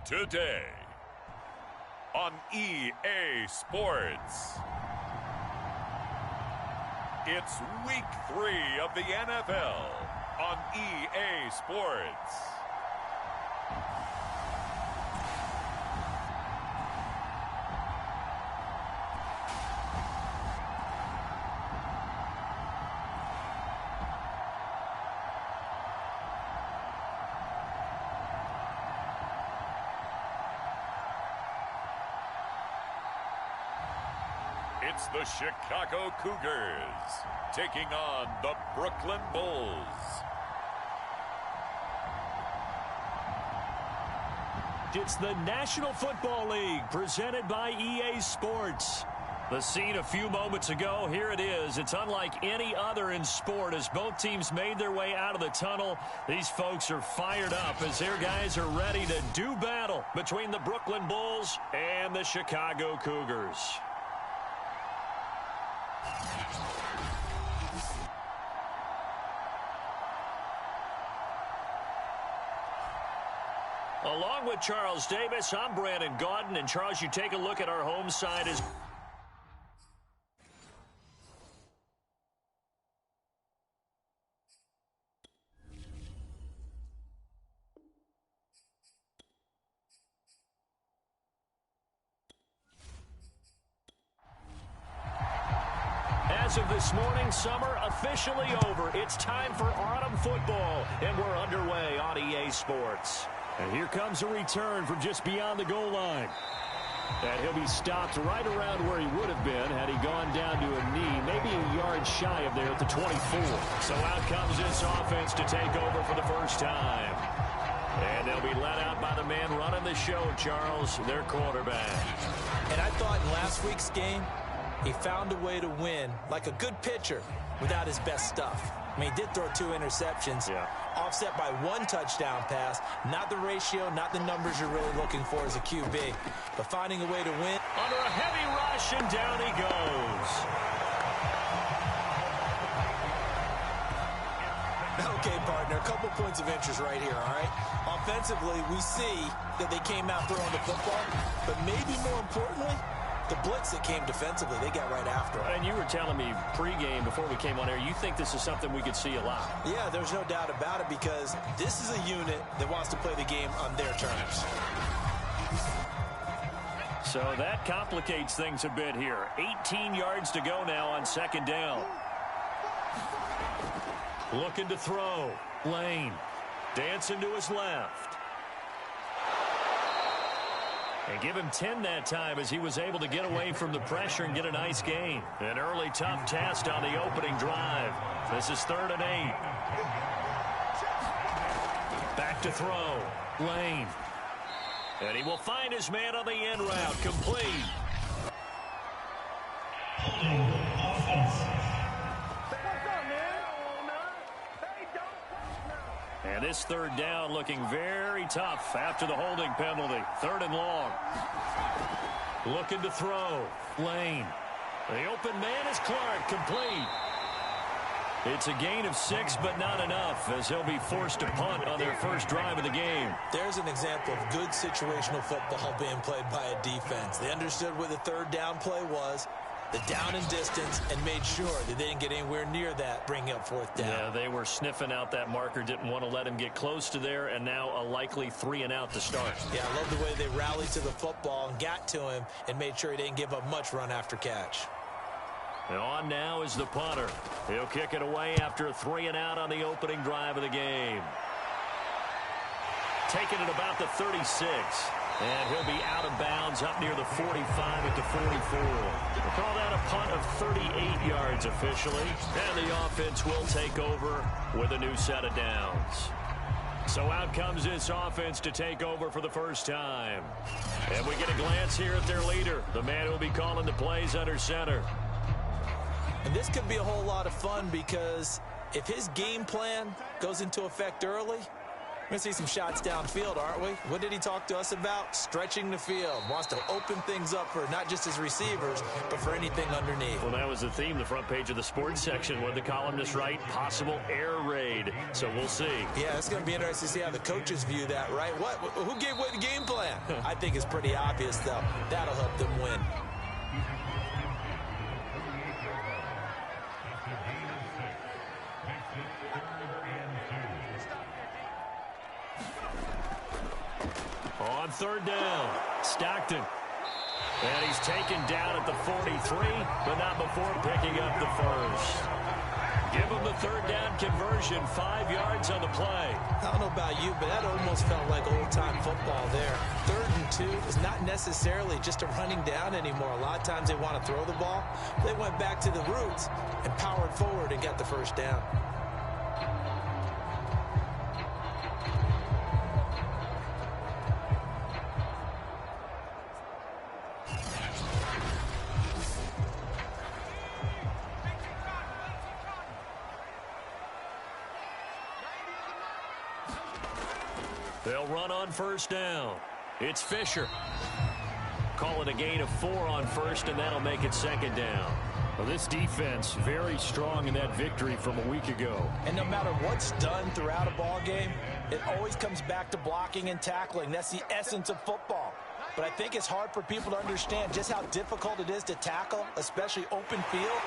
Today on EA Sports, it's week 3 of the NFL on EA Sports. It's the Chicago Cougars taking on the Brooklyn Bulls. It's the National Football League presented by EA Sports. The scene a few moments ago, here it is. It's unlike any other in sport as both teams made their way out of the tunnel. These folks are fired up as their guys are ready to do battle between the Brooklyn Bulls and the Chicago Cougars. Along with Charles Davis, I'm Brandon Gaudin. And Charles, you take a look at our home side as As of this morning, summer officially over. It's time for autumn football, and we're underway on EA Sports. And here comes a return from just beyond the goal line. And he'll be stopped right around where he would have been had he gone down to a knee, maybe a yard shy of there at the 24. So out comes this offense to take over for the first time. And they'll be let out by the man running the show, Charles, their quarterback. And I thought in last week's game, he found a way to win like a good pitcher without his best stuff. I mean, he did throw 2 interceptions, offset by 1 touchdown pass. Not the ratio, not the numbers you're really looking for as a QB, but finding a way to win. Under a heavy rush, and down he goes. Okay, partner, a couple points of interest right here, all right? Offensively, we see that they came out throwing the football, but maybe more importantly, the blitz that came defensively, they got right after it. And you were telling me pregame before we came on air, you think this is something we could see a lot. Yeah, there's no doubt about it because this is a unit that wants to play the game on their terms. So that complicates things a bit here. 18 yards to go now on second down. Looking to throw. Lane. Dancing to his left. And give him 10 that time as he was able to get away from the pressure and get a nice gain. An early tough test on the opening drive. This is 3rd and 8. Back to throw. Lane. And he will find his man on the end route. Complete. And this 3rd down looking very tough after the holding penalty. 3rd and long. Looking to throw. Lane. The open man is Clark. Complete. It's a gain of 6, but not enough as he'll be forced to punt on their first drive of the game. There's an example of good situational football being played by a defense. They understood where the 3rd down play was, the down and distance, and made sure that they didn't get anywhere near that, bringing up 4th down. Yeah, they were sniffing out that marker, didn't want to let him get close to there, and now a likely 3 and out to start. Yeah, I love the way they rallied to the football and got to him and made sure he didn't give up much run after catch. And on now is the punter. He'll kick it away after a 3 and out on the opening drive of the game. Taking it about the 36. And he'll be out of bounds up near the 45 at the 44. We'll call that a punt of 38 yards officially. And the offense will take over with a new set of downs. So out comes this offense to take over for the first time. And we get a glance here at their leader, the man who will be calling the plays under center. And this could be a whole lot of fun because if his game plan goes into effect early, We're going to see some shots downfield, aren't we? What did he talk to us about? Stretching the field. Wants to open things up for not just his receivers, but for anything underneath. Well, that was the theme, the front page of the sports section. What the columnists write, possible air raid. So we'll see. Yeah, it's going to be interesting to see how the coaches view that, right? Who gave away the game plan? I think it's pretty obvious, though. That'll help them win. On third down, Stockton. And he's taken down at the 43, but not before picking up the first. Give him the third down conversion, 5 yards on the play. I don't know about you, but that almost felt like old-time football there. 3rd and 2 is not necessarily just a running down anymore. A lot of times they want to throw the ball. They went back to the roots and powered forward and got the first down. They'll run on first down. It's Fisher. Call it a gain of 4 on first, and that'll make it 2nd down. Well, this defense very strong in that victory from a week ago. And no matter what's done throughout a ball game, it always comes back to blocking and tackling. That's the essence of football. But I think it's hard for people to understand just how difficult it is to tackle, especially open field.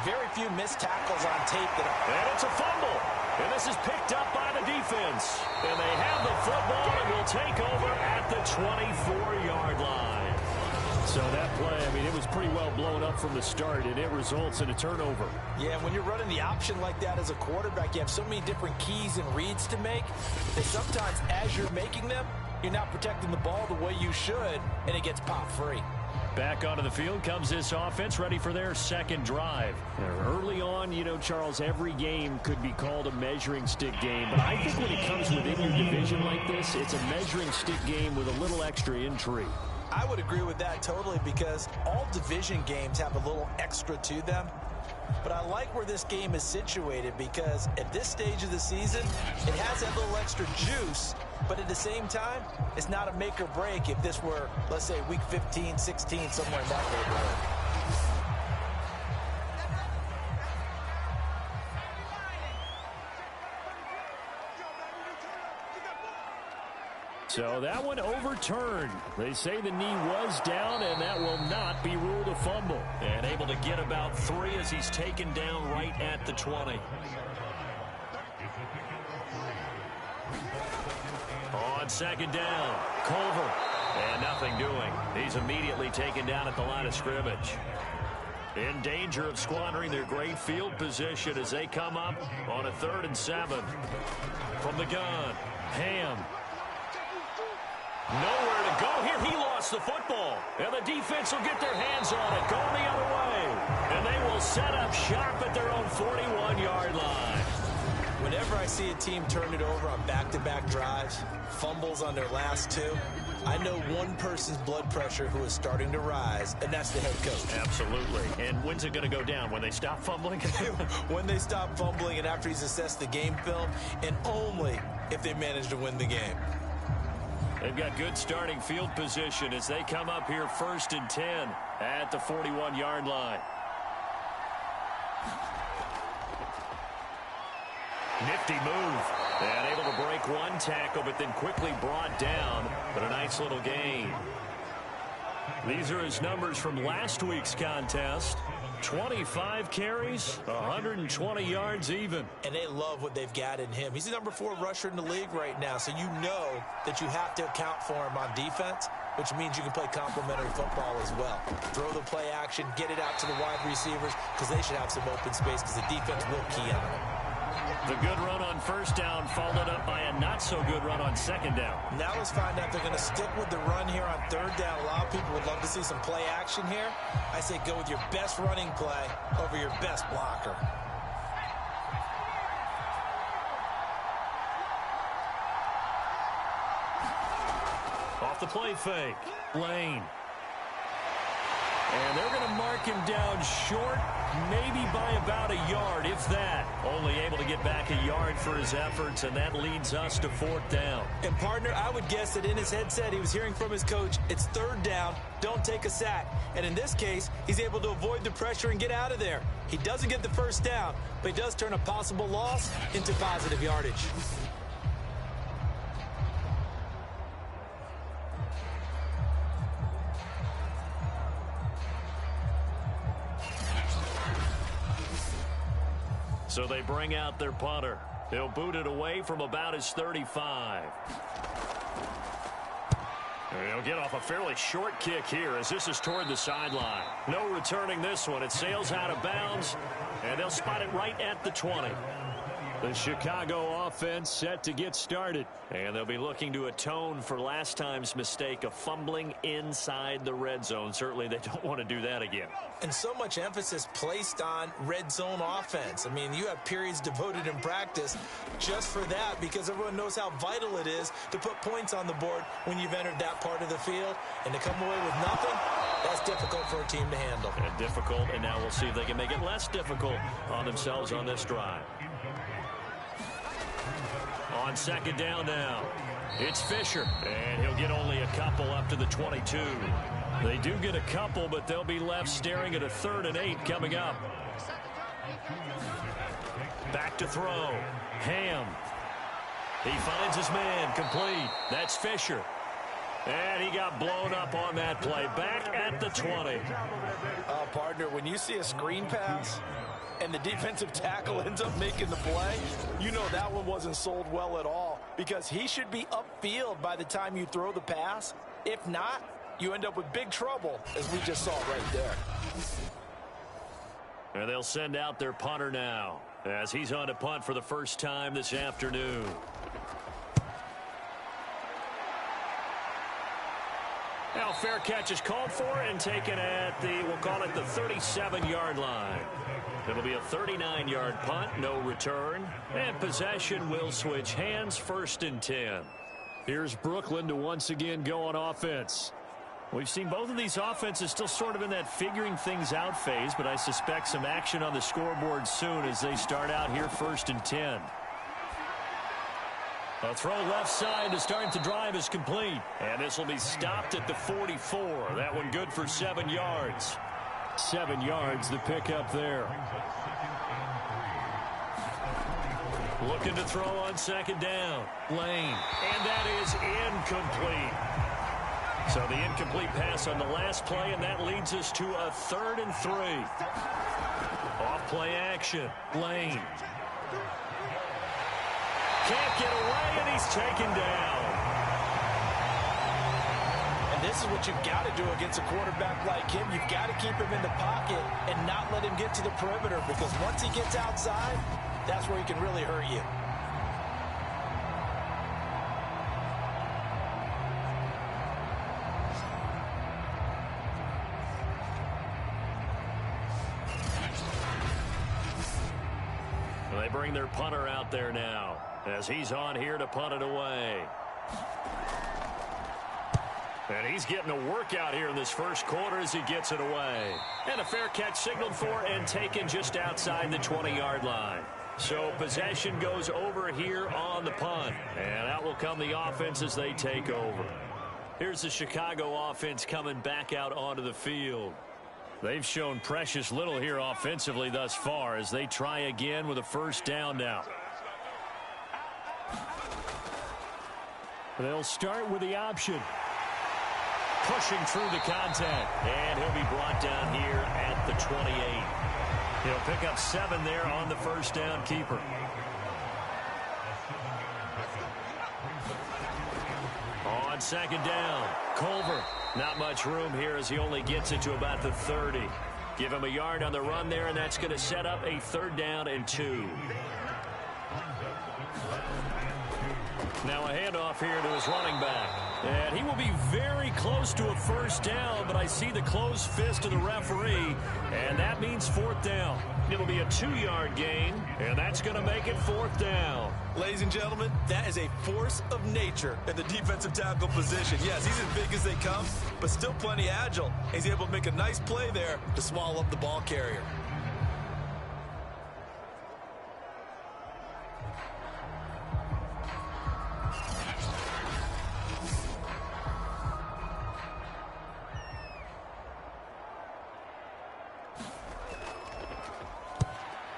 Very few missed tackles on tape. And it's a fumble. And this is picked up by the defense. And they have the football and will take over at the 24-yard line. So that play, I mean, it was pretty well blown up from the start, and it results in a turnover. Yeah, when you're running the option like that as a quarterback, you have so many different keys and reads to make that sometimes as you're making them, you're not protecting the ball the way you should, and it gets popped free. Back onto the field comes this offense, ready for their second drive. Early on, you know, Charles, every game could be called a measuring stick game. But I think when it comes within your division like this, it's a measuring stick game with a little extra intrigue. I would agree with that totally because all division games have a little extra to them. But I like where this game is situated because at this stage of the season, it has that little extra juice. But at the same time, it's not a make or break if this were, let's say, week 15, 16, somewhere in that neighborhood. So that one overturned. They say the knee was down, and that will not be ruled a fumble. And able to get about 3 as he's taken down right at the 20. On second down, Culver. And nothing doing. He's immediately taken down at the line of scrimmage. In danger of squandering their great field position as they come up on a 3rd and 7. From the gun, Ham. Nowhere to go here. He lost the football. And the defense will get their hands on it. Going the other way. And they will set up shop at their own 41-yard line. Whenever I see a team turn it over on back-to-back drives, fumbles on their last 2, I know one person's blood pressure who is starting to rise, and that's the head coach. Absolutely. And when's it going to go down? When they stop fumbling? When they stop fumbling and after he's assessed the game film, and only if they manage to win the game. They've got good starting field position as they come up here 1st and 10 at the 41-yard line. Nifty move. And able to break one tackle, but then quickly brought down. But a nice little gain. These are his numbers from last week's contest. 25 carries, 120 yards even. And they love what they've got in him. He's the number 4 rusher in the league right now, so you know that you have to account for him on defense, which means you can play complementary football as well. Throw the play action, get it out to the wide receivers, because they should have some open space because the defense will key on them. The good run on first down followed up by a not-so-good run on second down. Now let's find out if they're going to stick with the run here on third down. A lot of people would love to see some play action here. I say go with your best running play over your best blocker. Off the play fake, Lane. And they're going to mark him down short, maybe by about a yard, if that. Only able to get back a yard for his efforts, and that leads us to 4th down. And, partner, I would guess that in his headset he was hearing from his coach, it's 3rd down, don't take a sack. And in this case, he's able to avoid the pressure and get out of there. He doesn't get the 1st down, but he does turn a possible loss into positive yardage. So they bring out their punter. He'll boot it away from about his 35. He'll get off a fairly short kick here as this is toward the sideline. No returning this one. It sails out of bounds, and they'll spot it right at the 20. The Chicago offense set to get started. And they'll be looking to atone for last time's mistake of fumbling inside the red zone. Certainly they don't want to do that again. And so much emphasis placed on red zone offense. I mean, you have periods devoted in practice just for that because everyone knows how vital it is to put points on the board when you've entered that part of the field. And to come away with nothing, that's difficult for a team to handle. And difficult, and now we'll see if they can make it less difficult on themselves on this drive. On 2nd down now, it's Fisher, and he'll get only a couple up to the 22. They do get a couple, but they'll be left staring at a 3rd and 8 coming up. Back to throw. Ham. He finds his man, complete. That's Fisher. And he got blown up on that play. Back at the 20. Partner, when you see a screen pass and the defensive tackle ends up making the play, you know that one wasn't sold well at all because he should be upfield by the time you throw the pass. If not, you end up with big trouble, as we just saw right there. And they'll send out their punter now as he's on to punt for the first time this afternoon. Now, fair catch is called for and taken at the, we'll call it the 37-yard line. It'll be a 39-yard punt, no return, and possession will switch hands, 1st and 10. Here's Brooklyn to once again go on offense. We've seen both of these offenses still sort of in that figuring things out phase, but I suspect some action on the scoreboard soon as they start out here 1st and 10. A throw left side to start the drive is complete. And this will be stopped at the 44. That one good for 7 yards. 7 yards the pickup there. Looking to throw on 2nd down. Lane. And that is incomplete. So the incomplete pass on the last play, and that leads us to a 3rd and 3. Off play action. Lane. Can't get away, and he's taken down. And this is what you've got to do against a quarterback like him. You've got to keep him in the pocket and not let him get to the perimeter because once he gets outside, that's where he can really hurt you. They bring their punter out there now as he's on here to punt it away. And he's getting a workout here in this first quarter as he gets it away. And a fair catch signaled for and taken just outside the 20-yard line. So possession goes over here on the punt. And out will come the offense as they take over. Here's the Chicago offense coming back out onto the field. They've shown precious little here offensively thus far as they try again with a 1st down now. They'll start with the option. Pushing through the contact. And he'll be brought down here at the 28. He'll pick up 7 there on the 1st down keeper. On 2nd down, Culver. Not much room here as he only gets it to about the 30. Give him a yard on the run there, and that's going to set up a 3rd down and 2. Now a handoff here to his running back. And he will be very close to a first down, but I see the closed fist of the referee, and that means fourth down. It'll be a 2-yard gain, and that's going to make it fourth down. Ladies and gentlemen, that is a force of nature at the defensive tackle position. Yes, he's as big as they come, but still plenty agile. He's able to make a nice play there to swallow up the ball carrier.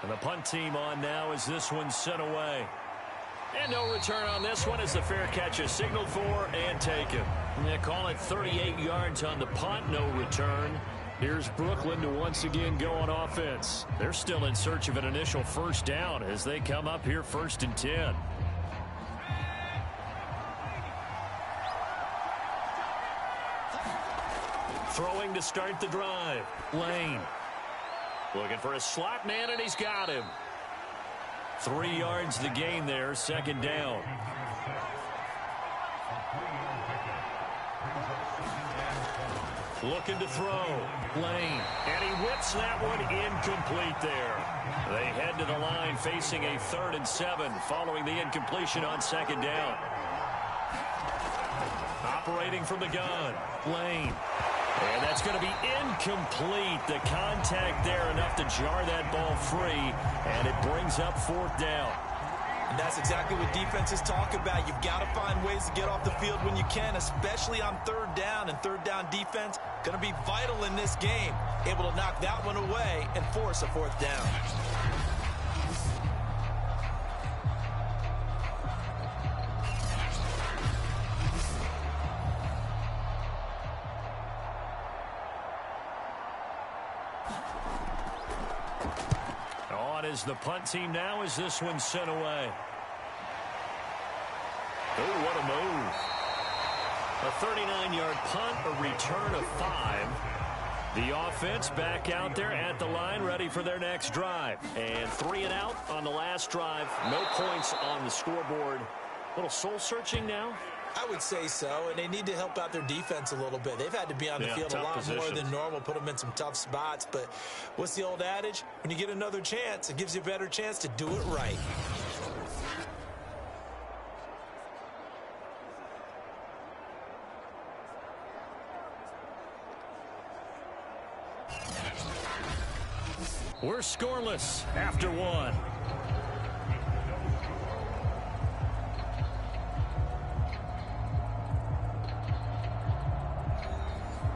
And the punt team on now as this one's sent away. And no return on this one as the fair catch is signaled for and taken. They call it 38 yards on the punt, no return. Here's Brooklyn to once again go on offense. They're still in search of an initial first down as they come up here 1st and 10. Throwing to start the drive. Lane. Looking for a slot man, and he's got him. 3 yards the gain there, 2nd down. Looking to throw. Lane. And he whips that one incomplete there. They head to the line facing a 3rd and 7 following the incompletion on 2nd down. Operating from the gun. Lane. And that's going to be incomplete. The contact there enough to jar that ball free, and it brings up 4th down. And that's exactly what defenses talk about. You've got to find ways to get off the field when you can, especially on 3rd down. And 3rd down defense going to be vital in this game. Able to knock that one away and force a 4th down. Is the punt team now as this one's sent away. Oh, what a move. A 39-yard punt, a return of 5. The offense back out there at the line, ready for their next drive. And 3 and out on the last drive. No points on the scoreboard. A little soul-searching now? I would say so, and they need to help out their defense a little bit. They've had to be on the field a lot more than normal, put them in some tough spots. But what's the old adage? When you get another chance, it gives you a better chance to do it right. We're scoreless after 1.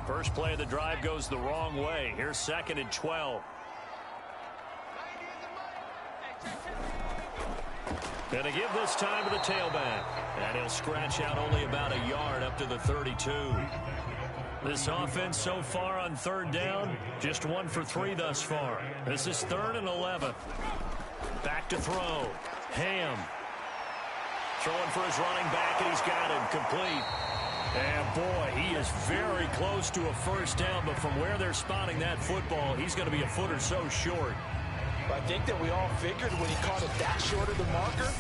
First play of the drive goes the wrong way. Here's 2nd and 12. Gonna give this time to the tailback. And he'll scratch out only about a yard up to the 32. This offense so far on 3rd down, just 1 for 3 thus far. This is 3rd and 11. Back to throw. Ham. Throwing for his running back, and he's got him complete. And, boy, he is very close to a first down, but from where they're spotting that football, he's going to be a foot or so short. I think that we all figured when he caught it that short of the marker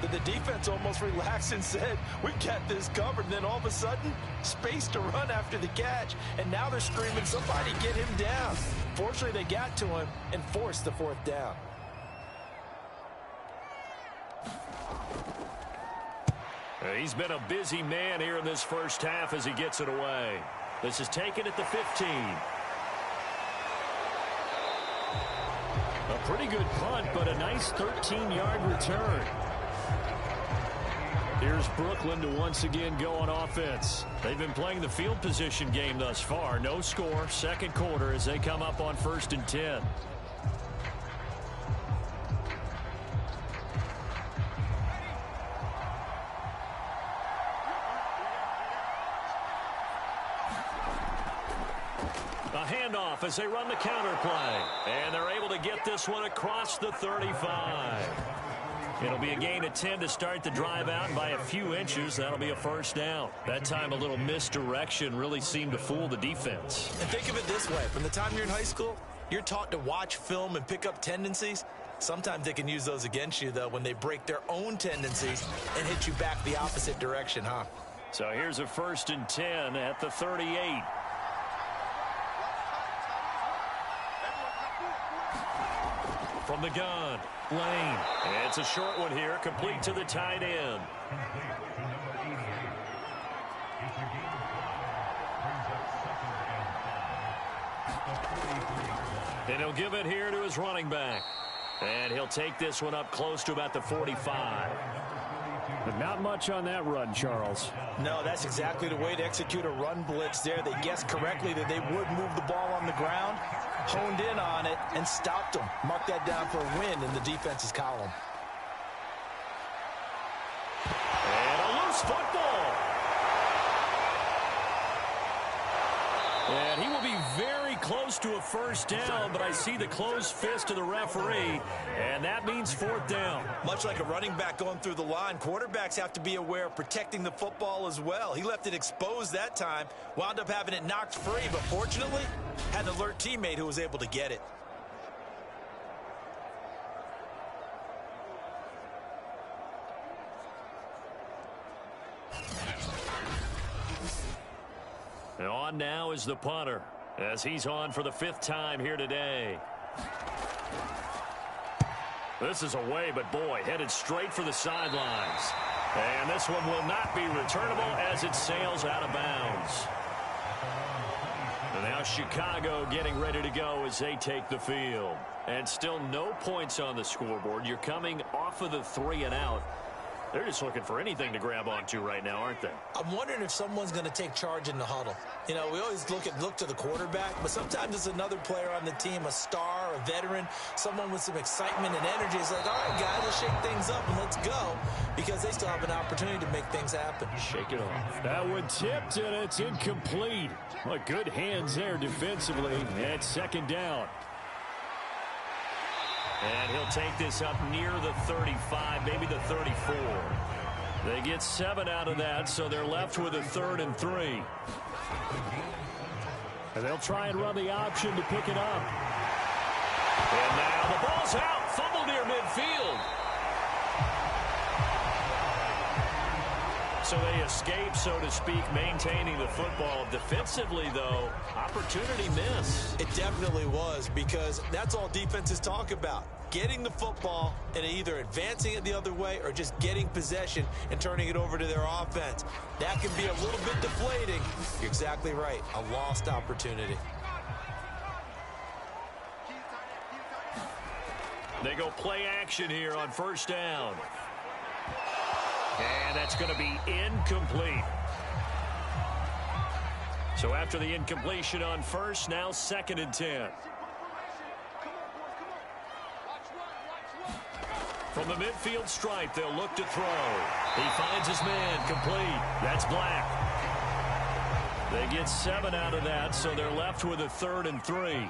that the defense almost relaxed and said, we've got this covered. And then all of a sudden, space to run after the catch. And now they're screaming, somebody get him down. Fortunately, they got to him and forced the 4th down. He's been a busy man here in this first half as he gets it away. This is taken at the 15. A pretty good punt, but a nice 13-yard return. Here's Brooklyn to once again go on offense. They've been playing the field position game thus far. No score, 2nd quarter as they come up on 1st and 10. A handoff as they run the counter play. And they're able to get this one across the 35. It'll be a gain of 10 to start the drive out, and by a few inches, that'll be a first down. That time a little misdirection really seemed to fool the defense. And think of it this way. From the time you're in high school, you're taught to watch film and pick up tendencies. Sometimes they can use those against you, though, when they break their own tendencies and hit you back the opposite direction, huh? So here's a 1st and 10 at the 38. From the gun, Lane. It's a short one here, complete to the tight end. And he'll give it here to his running back. And he'll take this one up close to about the 45. But not much on that run, Charles. No, that's exactly the way to execute a run blitz there. They guessed correctly that they would move the ball on the ground, honed in on it, and stopped them. Mark that down for a win in the defense's column. And a loose football. And he will be very close to a 1st down, but I see the closed fist of the referee, and that means 4th down. Much like a running back going through the line, quarterbacks have to be aware of protecting the football as well. He left it exposed that time, wound up having it knocked free, but fortunately, had an alert teammate who was able to get it. And on now is the punter, as he's on for the 5th time here today. This is away, but boy, headed straight for the sidelines. And this one will not be returnable as it sails out of bounds. And now Chicago getting ready to go as they take the field. And still no points on the scoreboard. You're coming off of the 3 and out. They're just looking for anything to grab onto right now, aren't they? I'm wondering if someone's going to take charge in the huddle. You know, we always look to the quarterback, but sometimes it's another player on the team, a star, a veteran, someone with some excitement and energy. It's like, all right, guys, let's shake things up and let's go, because they still have an opportunity to make things happen. Shake it off. That one tipped, and it's incomplete. Well, good hands there defensively. And 2nd down. And he'll take this up near the 35, maybe the 34. They get 7 out of that, so they're left with a 3rd and 3. And they'll try and run the option to pick it up. And now the ball's out, fumble near midfield. So they escape, so to speak, maintaining the football. Defensively, though, opportunity miss. It definitely was, because that's all defenses talk about. Getting the football and either advancing it the other way or just getting possession and turning it over to their offense. That can be a little bit deflating. You're exactly right. A lost opportunity. They go play action here on 1st down. And that's going to be incomplete. So after the incompletion on 1st, now 2nd and 10. From the midfield stripe, they'll look to throw. He finds his man, complete. That's Black. They get 7 out of that, so they're left with a 3rd and 3.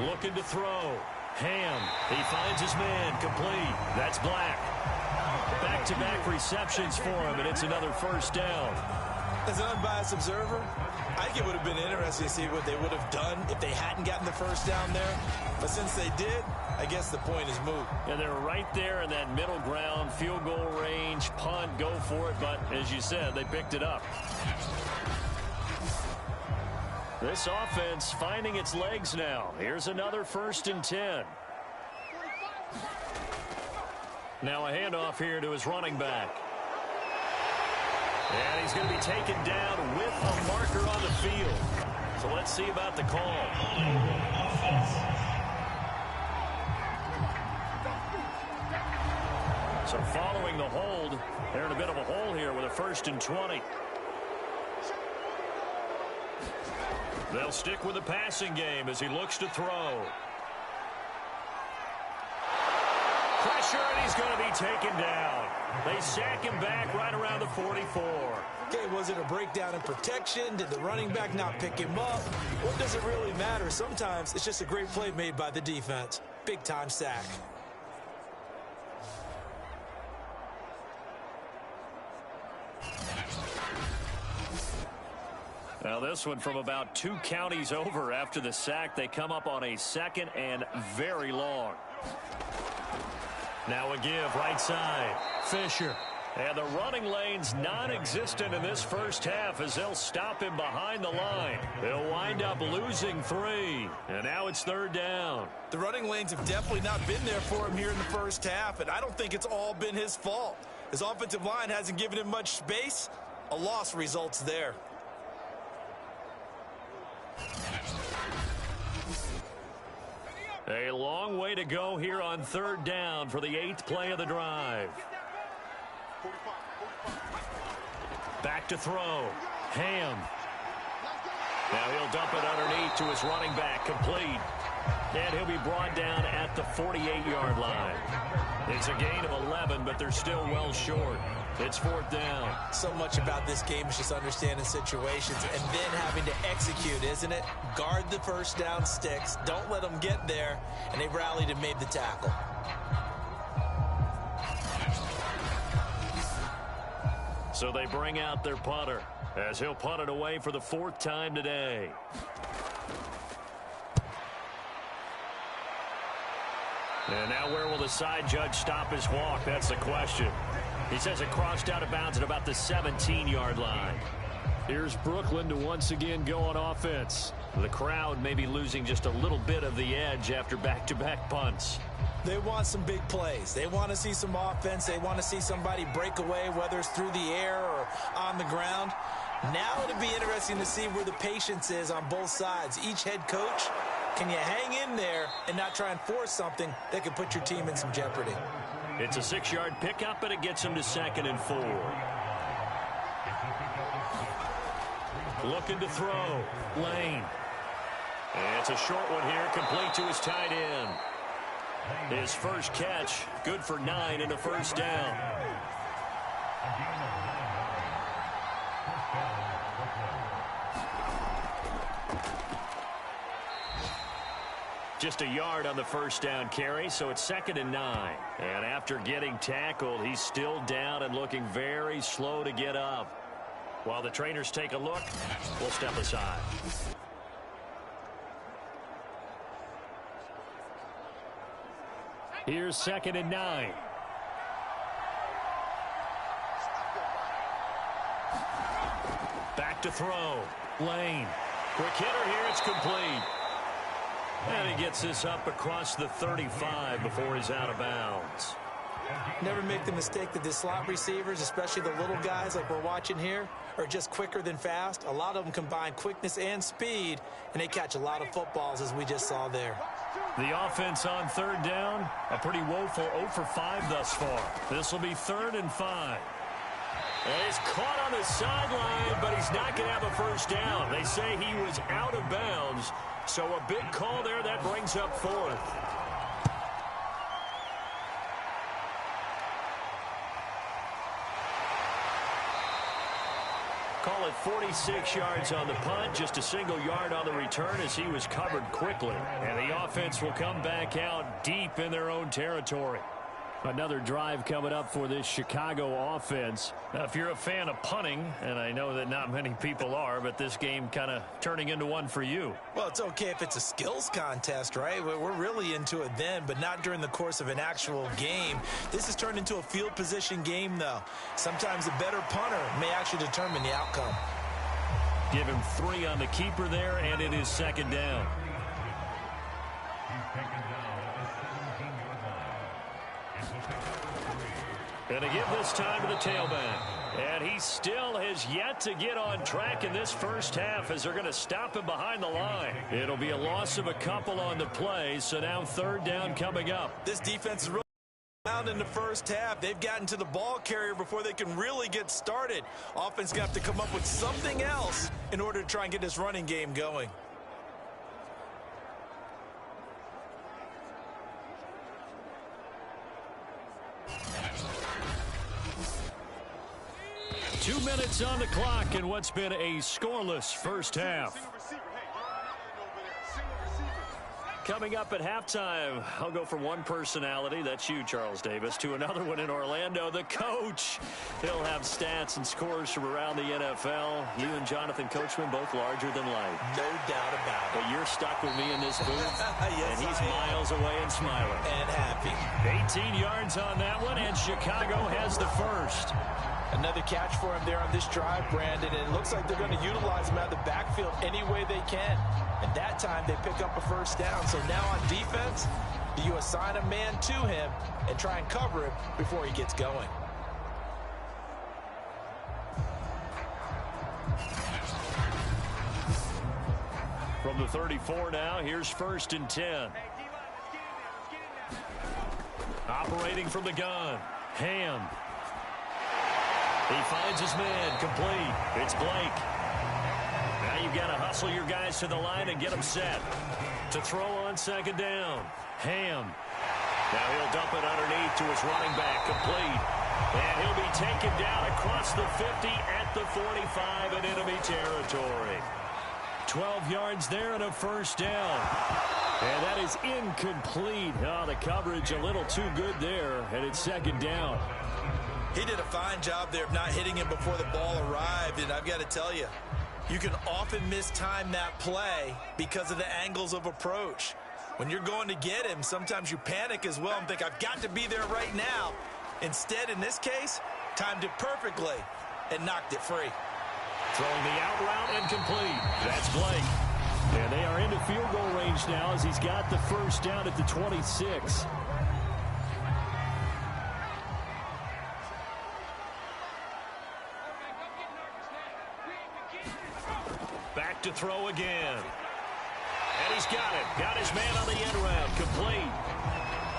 Looking to throw. Ham. He finds his man, complete. That's Black. Back-to-back receptions for him, and it's another 1st down. As an unbiased observer, I think it would have been interesting to see what they would have done if they hadn't gotten the 1st down there. But since they did, I guess the point is moot. And they're right there in that middle ground, field goal range, punt, go for it. But as you said, they picked it up. This offense finding its legs now. Here's another 1st and 10. Now a handoff here to his running back. And he's going to be taken down with a marker on the field. So let's see about the call. So following the hold, they're in a bit of a hole here with a 1st and 20. They'll stick with the passing game as he looks to throw. Pressure, and he's going to be taken down. They sack him back right around the 44. Okay, was it a breakdown in protection? Did the running back not pick him up? What does it really matter? Sometimes it's just a great play made by the defense. Big-time sack. Now this one from about 2 counties over after the sack. They come up on a 2nd and very long. Now a give right side. Fisher. And the running lane's non-existent in this first half as they'll stop him behind the line. They'll wind up losing 3. And now it's 3rd down. The running lanes have definitely not been there for him here in the first half, and I don't think it's all been his fault. His offensive line hasn't given him much space. A loss results there. A long way to go here on 3rd down for the 8th play of the drive. Back to throw. Ham. Now he'll dump it underneath to his running back. Complete. And he'll be brought down at the 48-yard line. It's a gain of 11, but they're still well short. It's 4th down. So much about this game is just understanding situations and then having to execute, isn't it? Guard the first down sticks. Don't let them get there. And they rallied and made the tackle. So they bring out their punter as he'll punt it away for the 4th time today. And now where will the side judge stop his walk? That's the question. He says it crossed out of bounds at about the 17-yard line. Here's Brooklyn to once again go on offense. The crowd may be losing just a little bit of the edge after back-to-back punts. They want some big plays. They want to see some offense. They want to see somebody break away, whether it's through the air or on the ground. Now it'll be interesting to see where the patience is on both sides. Each head coach, can you hang in there and not try and force something that could put your team in some jeopardy? It's a 6-yard pickup, and it gets him to 2nd and 4. Looking to throw. Lane. And it's a short one here, complete to his tight end. His first catch, good for 9 and a 1st down. Just a yard on the 1st down carry, so it's 2nd and 9. And after getting tackled, he's still down and looking very slow to get up. While the trainers take a look, we'll step aside. Here's 2nd and 9. Back to throw. Lane. Quick hitter here. It's complete. And he gets this up across the 35 before he's out of bounds. Never make the mistake that the slot receivers, especially the little guys like we're watching here, are just quicker than fast. A lot of them combine quickness and speed, and they catch a lot of footballs, as we just saw there. The offense on 3rd down, a pretty woeful 0 for 5 thus far. This will be 3rd and 5. And he's caught on the sideline, but he's not going to have a 1st down. They say he was out of bounds, so a big call there that brings up 4th. Call it 46 yards on the punt, just a single yard on the return as he was covered quickly. And the offense will come back out deep in their own territory. Another drive coming up for this Chicago offense. Now, if you're a fan of punting, and I know that not many people are, but this game kind of turning into one for you. Well, it's okay if it's a skills contest, right? We're really into it then, but not during the course of an actual game. This has turned into a field position game, though. Sometimes a better punter may actually determine the outcome. Give him 3 on the keeper there, and it is 2nd down. And to give this time to the tailback. And he still has yet to get on track in this first half as they're going to stop him behind the line. It'll be a loss of a couple on the play, so now 3rd down coming up. This defense is really down in the first half. They've gotten to the ball carrier before they can really get started. Offense got to come up with something else in order to try and get this running game going. Two minutes on the clock in what's been a scoreless first half. Coming up at halftime, I'll go from one personality, that's you, Charles Davis, to another one in Orlando, the coach. He'll have stats and scores from around the NFL. You and Jonathan Coachman both larger than life. No doubt about it. But you're stuck with me in this booth, yes, and he's miles away and smiling. And happy. 18 yards on that one, and Chicago has the first. Another catch for him there on this drive, Brandon, and it looks like they're going to utilize him out of the backfield any way they can. And that time they pick up a first down. So now on defense, you assign a man to him and try and cover him before he gets going. From the 34 now, here's 1st and 10. Operating from the gun, Ham. He finds his man, complete. It's Blake. Now you've got to hustle your guys to the line and get them set. To throw on 2nd down, Ham. Now he'll dump it underneath to his running back, complete. And he'll be taken down across the 50 at the 45 in enemy territory. 12 yards there and a first down. And that is incomplete. Oh, the coverage a little too good there, and it's 2nd down. He did a fine job there of not hitting him before the ball arrived, and I've got to tell you, you can often mistime that play because of the angles of approach. When you're going to get him, sometimes you panic as well and think, I've got to be there right now. Instead, in this case, timed it perfectly and knocked it free. Throwing the out route and complete. That's Blake. And they are into field goal range now as he's got the first down at the 26. Back to throw again. And he's got it. Got his man on the end round. Complete.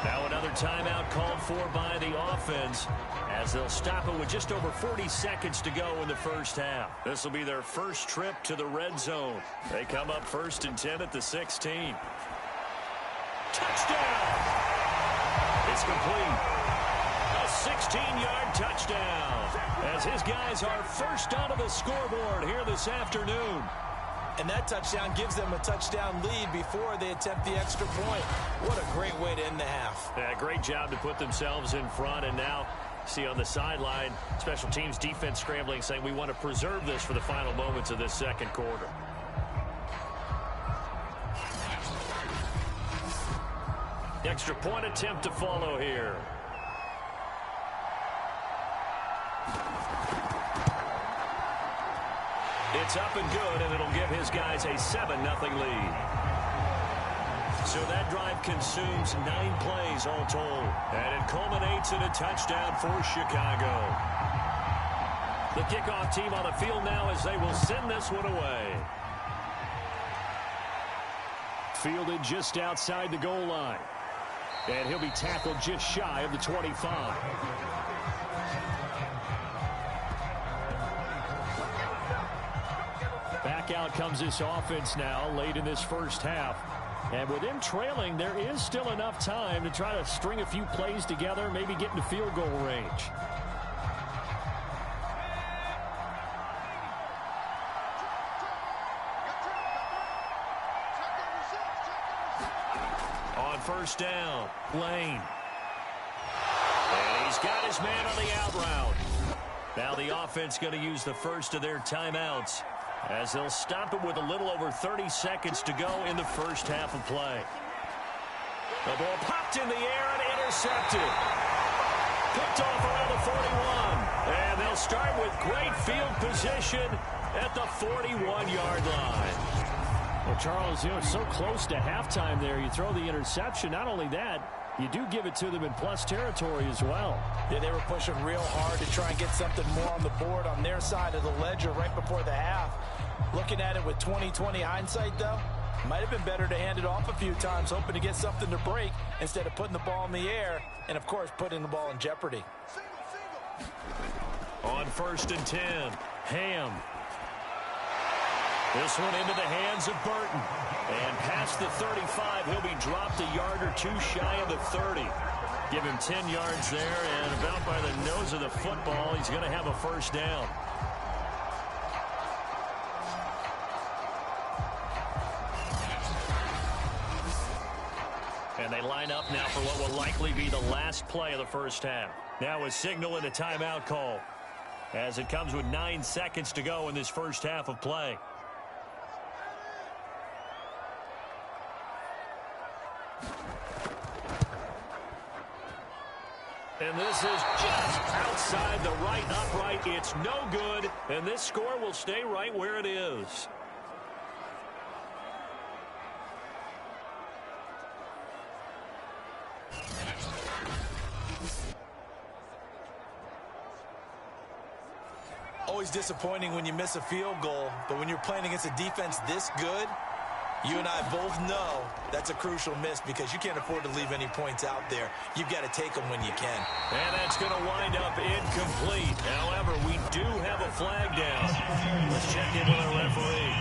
Now another timeout called for by the offense as they'll stop it with just over 40 seconds to go in the first half. This will be their first trip to the red zone. They come up 1st and 10 at the 16. Touchdown! It's complete. A 16-yard touchdown as his guys are first onto the scoreboard here this afternoon. And that touchdown gives them a touchdown lead before they attempt the extra point. What a great way to end the half. Yeah, great job to put themselves in front. And now, see on the sideline, special teams defense scrambling, saying we want to preserve this for the final moments of this second quarter. Extra point attempt to follow here. It's up and good, and it'll give his guys a 7-0 lead. So that drive consumes 9 plays all told, and it culminates in a touchdown for Chicago. The kickoff team on the field now as they will send this one away. Fielded just outside the goal line, and he'll be tackled just shy of the 25. Back out comes this offense now late in this first half. And with them trailing, there is still enough time to try to string a few plays together, maybe get into field goal range. On 1st down, Lane. And he's got his man on the out route. Now the offense going to use the first of their timeouts, as they'll stop it with a little over 30 seconds to go in the first half of play. The ball popped in the air and intercepted. Picked off around the 41. And they'll start with great field position at the 41-yard line. Well, Charles, you know, so close to halftime there. You throw the interception. Not only that, you do give it to them in plus territory as well. Yeah, they were pushing real hard to try and get something more on the board on their side of the ledger right before the half. Looking at it with 20/20 hindsight, though, might have been better to hand it off a few times, hoping to get something to break instead of putting the ball in the air and, of course, putting the ball in jeopardy. On 1st and 10, Ham. This one into the hands of Burton. And past the 35, he'll be dropped a yard or two shy of the 30. Give him 10 yards there, and about by the nose of the football, he's going to have a first down. And they line up now for what will likely be the last play of the first half. Now a signal and a timeout call as it comes with 9 seconds to go in this first half of play. And this is just outside the right upright. It's no good, and this score will stay right where it is. Always disappointing when you miss a field goal, but when you're playing against a defense this good, you and I both know that's a crucial miss because you can't afford to leave any points out there. You've got to take them when you can. And that's going to wind up incomplete. However, we do have a flag down. Let's check in with our referee.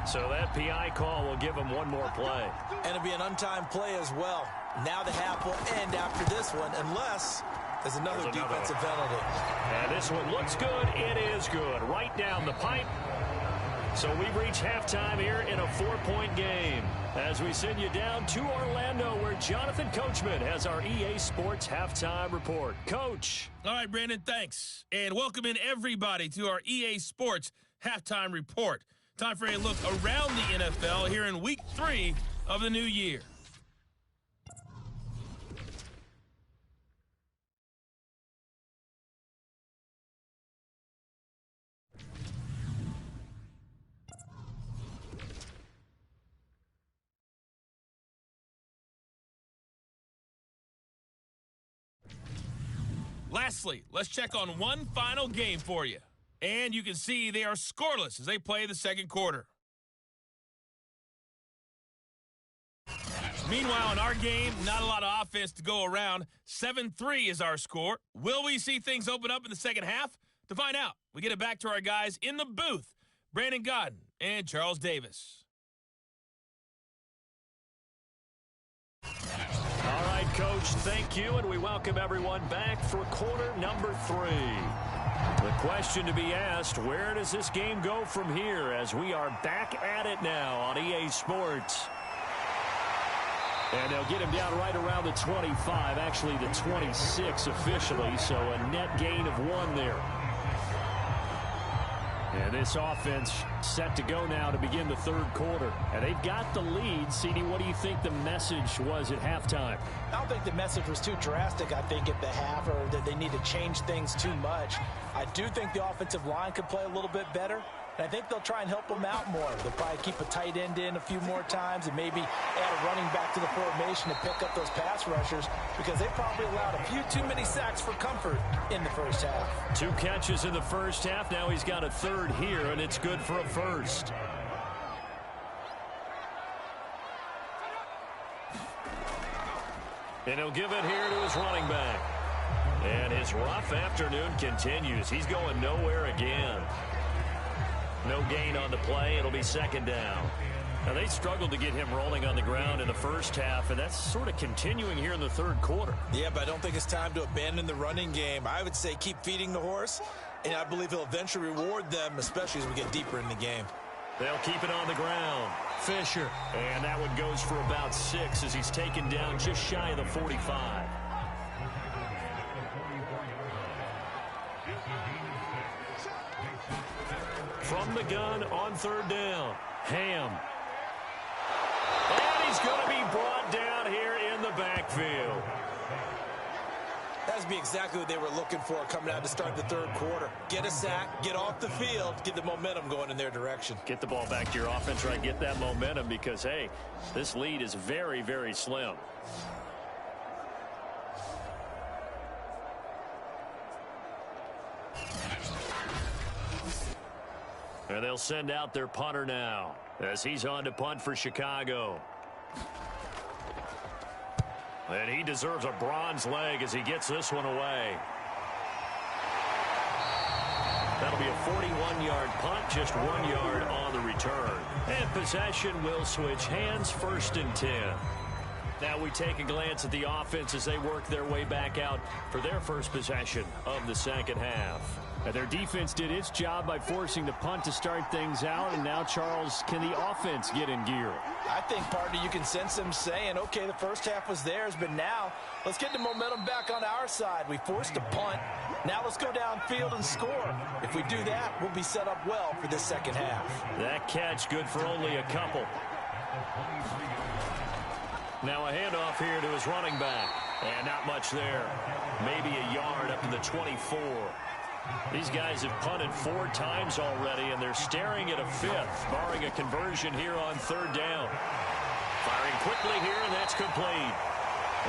So that PI call will give him one more play. And it'll be an untimed play as well. Now the half will end after this one unless there's another defensive penalty. And this one looks good. It is good. Right down the pipe. So we've reached halftime here in a 4-point game as we send you down to Orlando where Jonathan Coachman has our EA Sports halftime report. Coach. All right, Brandon, thanks. And welcome in everybody to our EA Sports halftime report. Time for a look around the NFL here in week 3 of the new year. Lastly, let's check on one final game for you. And you can see they are scoreless as they play the second quarter. Meanwhile, in our game, not a lot of offense to go around. 7-3 is our score. Will we see things open up in the second half? To find out, we get it back to our guys in the booth, Brandon Godden and Charles Davis. All right, Coach, thank you, and we welcome everyone back for quarter number 3. The question to be asked, where does this game go from here as we are back at it now on EA Sports? And they'll get him down right around the 25, actually the 26 officially, so a net gain of 1 there. And this offense set to go now to begin the third quarter. And they've got the lead. CD, what do you think the message was at halftime? I don't think the message was too drastic, I think, at the half, or that they need to change things too much. I do think the offensive line could play a little bit better. And I think they'll try and help them out more. They'll probably keep a tight end in a few more times and maybe add a running back to the formation to pick up those pass rushers because they probably allowed a few too many sacks for comfort in the first half. 2 catches in the first half. Now he's got a third here, and it's good for a first. And he'll give it here to his running back. And his rough afternoon continues. He's going nowhere again. No gain on the play. It'll be second down. Now, they struggled to get him rolling on the ground in the first half, and that's sort of continuing here in the third quarter. Yeah, but I don't think it's time to abandon the running game. I would say keep feeding the horse, and I believe he'll eventually reward them, especially as we get deeper in the game. They'll keep it on the ground. Fisher. And that one goes for about 6 as he's taken down just shy of the 45. From the gun on third down. Ham. And he's going to be brought down here in the backfield. That would be exactly what they were looking for coming out to start the third quarter. Get a sack, get off the field, get the momentum going in their direction. Get the ball back to your offense, right? Get that momentum because, hey, this lead is very, very slim. And they'll send out their punter now as he's on to punt for Chicago. And he deserves a bronze leg as he gets this one away. That'll be a 41-yard punt, just 1 yard on the return. And possession will switch hands, 1st and 10. Now we take a glance at the offense as they work their way back out for their first possession of the second half. Now their defense did its job by forcing the punt to start things out, and now, Charles, can the offense get in gear? I think, partner, you can sense them saying, okay, the first half was theirs, but now let's get the momentum back on our side. We forced a punt. Now let's go downfield and score. If we do that, we'll be set up well for this second half. That catch good for only a couple. Now a handoff here to his running back. And not much there. Maybe a yard up to the 24. These guys have punted 4 times already, and they're staring at a 5th, barring a conversion here on 3rd down. Firing quickly here, and that's complete.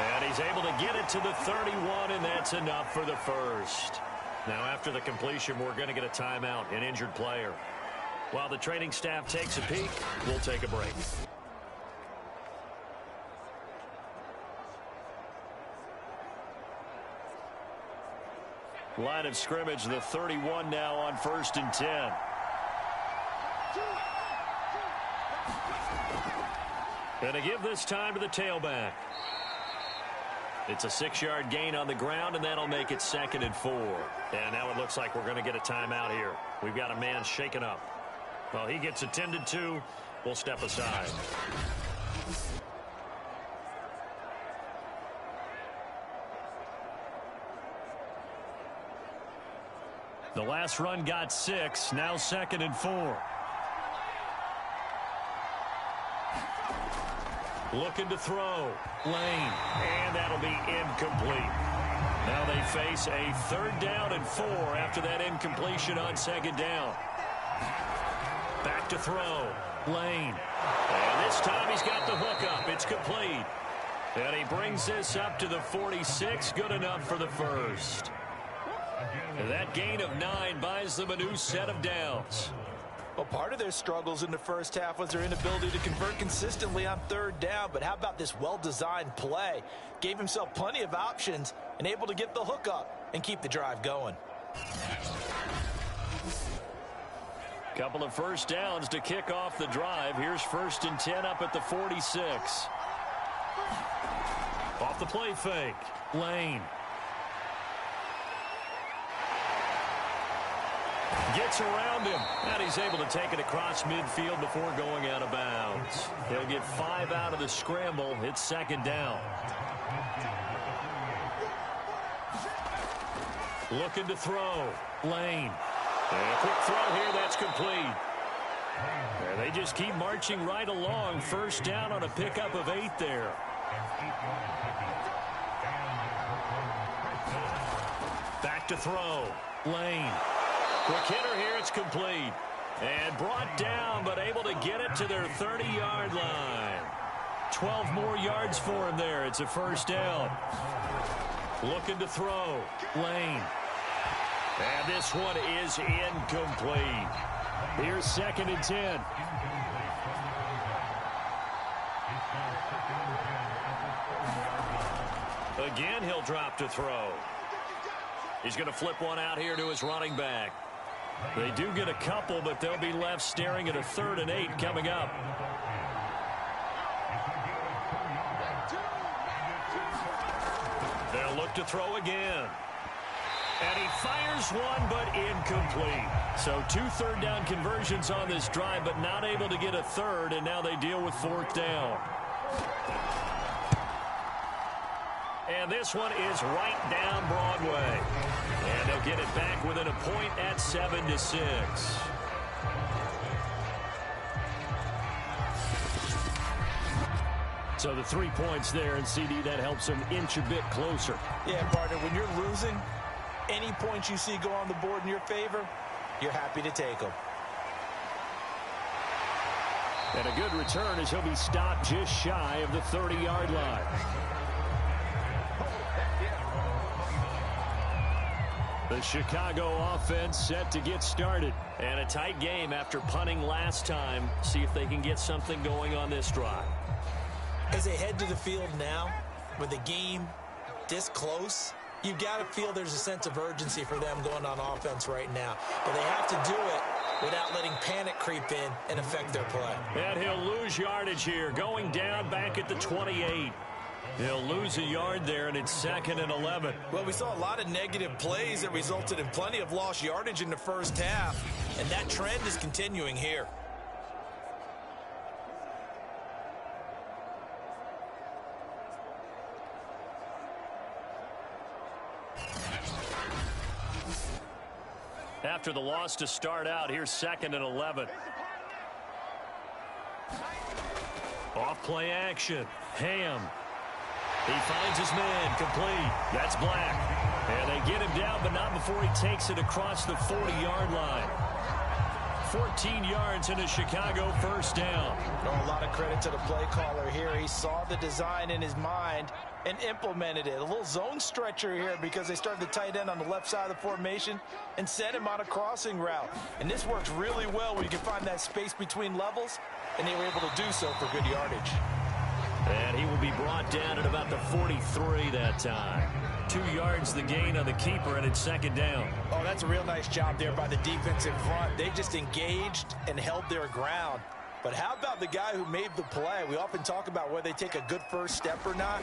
And he's able to get it to the 31, and that's enough for the first. Now after the completion, we're going to get a timeout, an injured player. While the training staff takes a peek, we'll take a break. Line of scrimmage, the 31 now on 1st and 10. And to give this time to the tailback. It's a 6-yard gain on the ground, and that'll make it 2nd and 4. And now it looks like we're going to get a timeout here. We've got a man shaken up. Well, he gets attended to. We'll step aside. The last run got 6, now 2nd and 4. Looking to throw. Lane. And that'll be incomplete. Now they face a 3rd down and 4 after that incompletion on 2nd down. Back to throw. Lane. And this time he's got the hook up. It's complete. And he brings this up to the 46. Good enough for the first. And that gain of 9 buys them a new set of downs. Well, part of their struggles in the first half was their inability to convert consistently on 3rd down. But how about this well-designed play? Gave himself plenty of options and able to get the hook up and keep the drive going. Couple of first downs to kick off the drive. Here's 1st and 10 up at the 46. Off the play fake. Lane. Gets around him, and he's able to take it across midfield before going out of bounds. He'll get 5 out of the scramble. It's 2nd down. Looking to throw. Lane. And a quick throw here, that's complete. And they just keep marching right along. 1st down on a pickup of 8 there. Back to throw. Lane. Quick hitter here, it's complete. And brought down, but able to get it to their 30-yard line. 12 more yards for him there. It's a 1st down. Looking to throw. Lane. And this one is incomplete. Here's 2nd and 10. Again, he'll drop to throw. He's going to flip one out here to his running back. They do get a couple, but they'll be left staring at a 3rd and 8 coming up. They'll look to throw again. And he fires one, but incomplete. So 2 3rd down conversions on this drive, but not able to get a 3rd, and now they deal with 4th down. And this one is right down Broadway. And they'll get it back within a point at 7-6. So the 3 points there, and CD, that helps them inch a bit closer. Yeah, partner, when you're losing, any points you see go on the board in your favor, you're happy to take them. And a good return as he'll be stopped just shy of the 30-yard line. The Chicago offense set to get started. And a tight game after punting last time. See if they can get something going on this drive. As they head to the field now, with the game this close, you've got to feel there's a sense of urgency for them going on offense right now. But they have to do it without letting panic creep in and affect their play. And he'll lose yardage here, going down back at the 28. He'll lose a yard there, and it's 2nd and 11. Well, we saw a lot of negative plays that resulted in plenty of lost yardage in the first half, and that trend is continuing here. After the loss to start out, here's 2nd and 11. Off play action. Ham. He finds his man complete. That's Black. And they get him down, but not before he takes it across the 40-yard line. 14 yards in a Chicago first down. A lot of credit to the play caller here. He saw the design in his mind and implemented it. A little zone stretcher here because they started the tight end on the left side of the formation and sent him on a crossing route. And this works really well when you can find that space between levels, and they were able to do so for good yardage. And he will be brought down at about the 43 that time. 2 yards the gain on the keeper, and it's 2nd down. Oh, that's a real nice job there by the defense in front. They just engaged and held their ground. But how about the guy who made the play? We often talk about whether they take a good first step or not.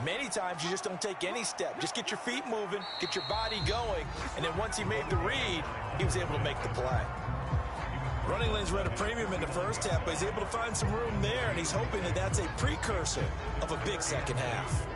Many times you just don't take any step. Just get your feet moving, get your body going, and then once he made the read, he was able to make the play. Running lanes were at a premium in the first half, but he's able to find some room there, and he's hoping that that's a precursor of a big second half.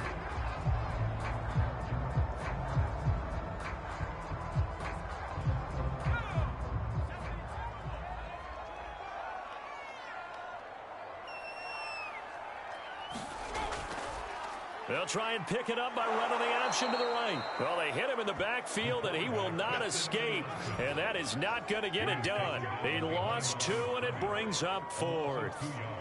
They'll try and pick it up by running the option to the right. Well, they hit him in the backfield, and he will not escape. And that is not going to get it done. He lost 2, and it brings up 4th.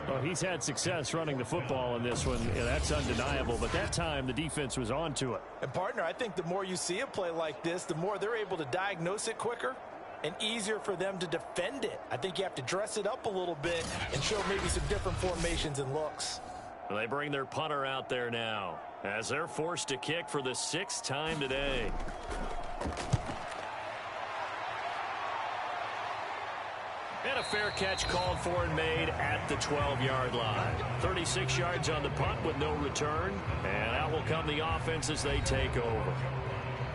Well, he's had success running the football in this one. Yeah, that's undeniable. But that time, the defense was on to it. And, partner, I think the more you see a play like this, the more they're able to diagnose it quicker and easier for them to defend it. I think you have to dress it up a little bit and show maybe some different formations and looks. They bring their punter out there now as they're forced to kick for the 6th time today. And a fair catch called for and made at the 12-yard line. 36 yards on the punt with no return. And out will come the offense as they take over.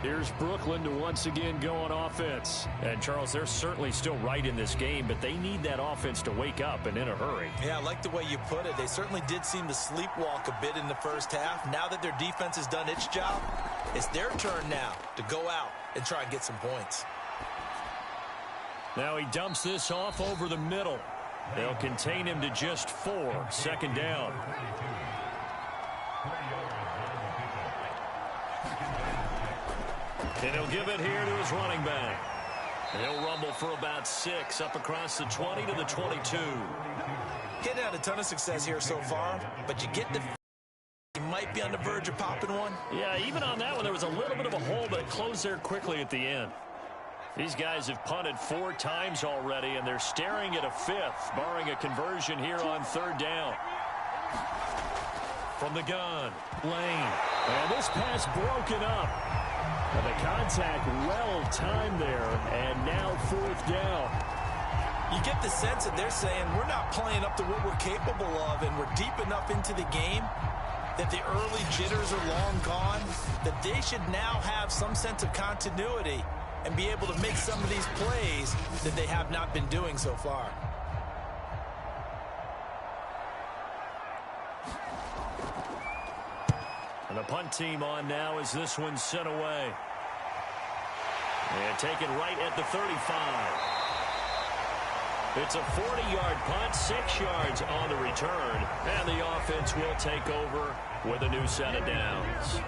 Here's Brooklyn to once again go on offense. And, Charles, they're certainly still right in this game, but they need that offense to wake up and in a hurry. Yeah, I like the way you put it. They certainly did seem to sleepwalk a bit in the first half. Now that their defense has done its job, it's their turn now to go out and try and get some points. Now he dumps this off over the middle. They'll contain him to just 4. 2nd down. And he'll give it here to his running back. And he'll rumble for about 6 up across the 20 to the 22. Getting had a ton of success here so far, but you get the you might be on the verge of popping one. Yeah, even on that one, there was a little bit of a hole, but it closed there quickly at the end. These guys have punted 4 times already, and they're staring at a 5th, barring a conversion here on 3rd down. From the gun, Lane. And this pass broken up. And the contact well-timed there, and now 4th down. You get the sense that they're saying we're not playing up to what we're capable of, and we're deep enough into the game that the early jitters are long gone, that they should now have some sense of continuity and be able to make some of these plays that they have not been doing so far. And the punt team on now as this one's sent away. And taken right at the 35. It's a 40-yard punt, 6 yards on the return. And the offense will take over with a new set of downs.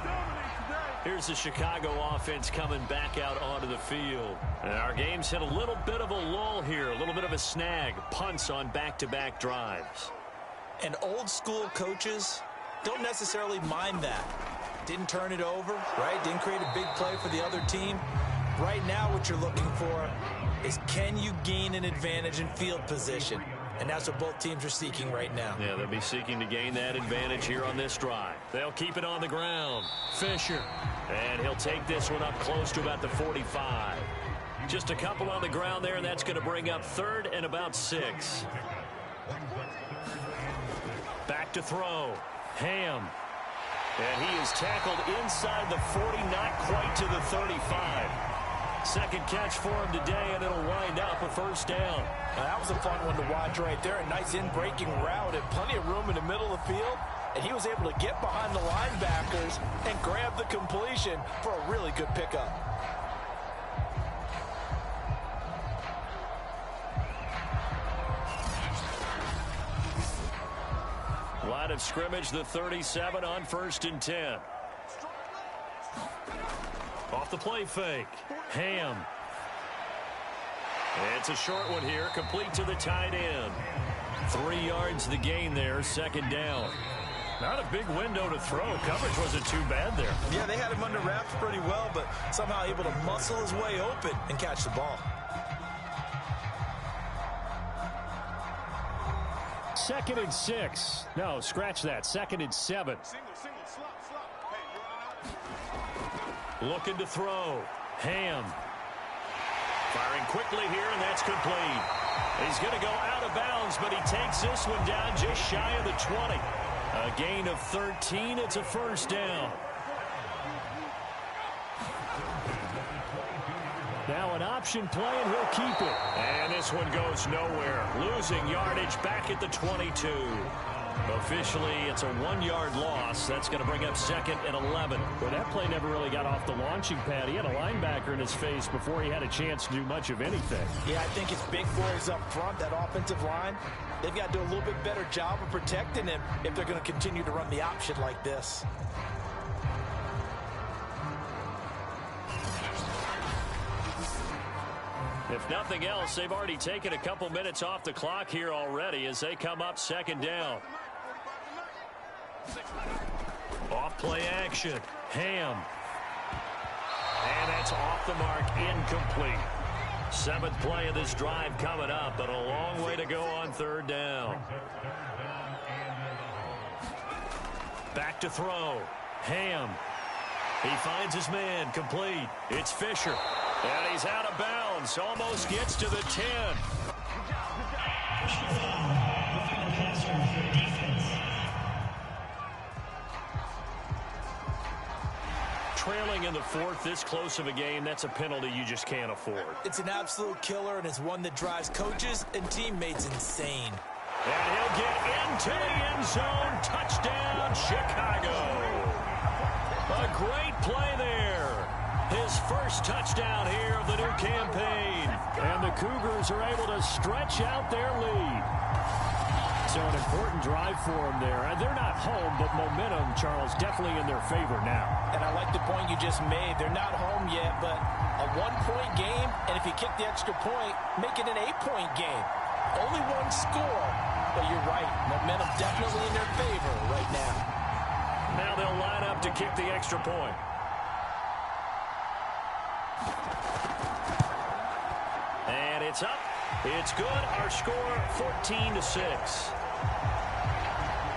Here's the Chicago offense coming back out onto the field. And our game's hit a little bit of a lull here, a little bit of a snag. Punts on back-to-back drives. And old-school coaches don't necessarily mind that. Didn't turn it over, right? Didn't create a big play for the other team. Right now what you're looking for is can you gain an advantage in field position? And that's what both teams are seeking right now. Yeah, they'll be seeking to gain that advantage here on this drive. They'll keep it on the ground. Fisher. And he'll take this one up close to about the 45. Just a couple on the ground there, and that's going to bring up 3rd and about 6. Back to throw. Ham. And he is tackled inside the 40, not quite to the 35. Second catch for him today, and it'll wind up a first down. Now, that was a fun one to watch right there. A nice in-breaking route and plenty of room in the middle of the field. And he was able to get behind the linebackers and grab the completion for a really good pickup. Line of scrimmage, the 37 on 1st and 10. Off the play fake. Ham. It's a short one here, complete to the tight end. 3 yards the gain there, second down. Not a big window to throw. Coverage wasn't too bad there. Yeah, they had him under wraps pretty well, but somehow able to muscle his way open and catch the ball. 2nd and 6. No, scratch that. 2nd and 7. Looking to throw. Ham. Firing quickly here, and that's complete. He's going to go out of bounds, but he takes this one down just shy of the 20. A gain of 13. It's a first down. Now an option play, and he'll keep it. And this one goes nowhere. Losing yardage back at the 22. Officially, it's a 1-yard loss. That's going to bring up 2nd and 11. Well, that play never really got off the launching pad. He had a linebacker in his face before he had a chance to do much of anything. Yeah, I think it's big boys up front, that offensive line. They've got to do a little bit better job of protecting him if they're going to continue to run the option like this. If nothing else, they've already taken a couple minutes off the clock here already as they come up 2nd down. Off play action. Ham. And that's off the mark, incomplete. 7th play of this drive coming up, but a long way to go on 3rd down. Back to throw. Ham. He finds his man, complete. It's Fisher. And he's out of bounds. Almost gets to the 10. Trailing in the 4th, this close of a game, that's a penalty you just can't afford. It's an absolute killer, and it's one that drives coaches and teammates insane. And he'll get into the end zone. Touchdown, Chicago. A great play there. His first touchdown here of the new campaign. And the Cougars are able to stretch out their lead. So an important drive for them there. And they're not home, but momentum, Charles, definitely in their favor now. And I like the point you just made. They're not home yet, but a 1-point game, and if you kick the extra point, make it an 8-point game. Only one score, but you're right. Momentum definitely in their favor right now. Now they'll line up to kick the extra point. And it's up. It's good. Our score, 14-6.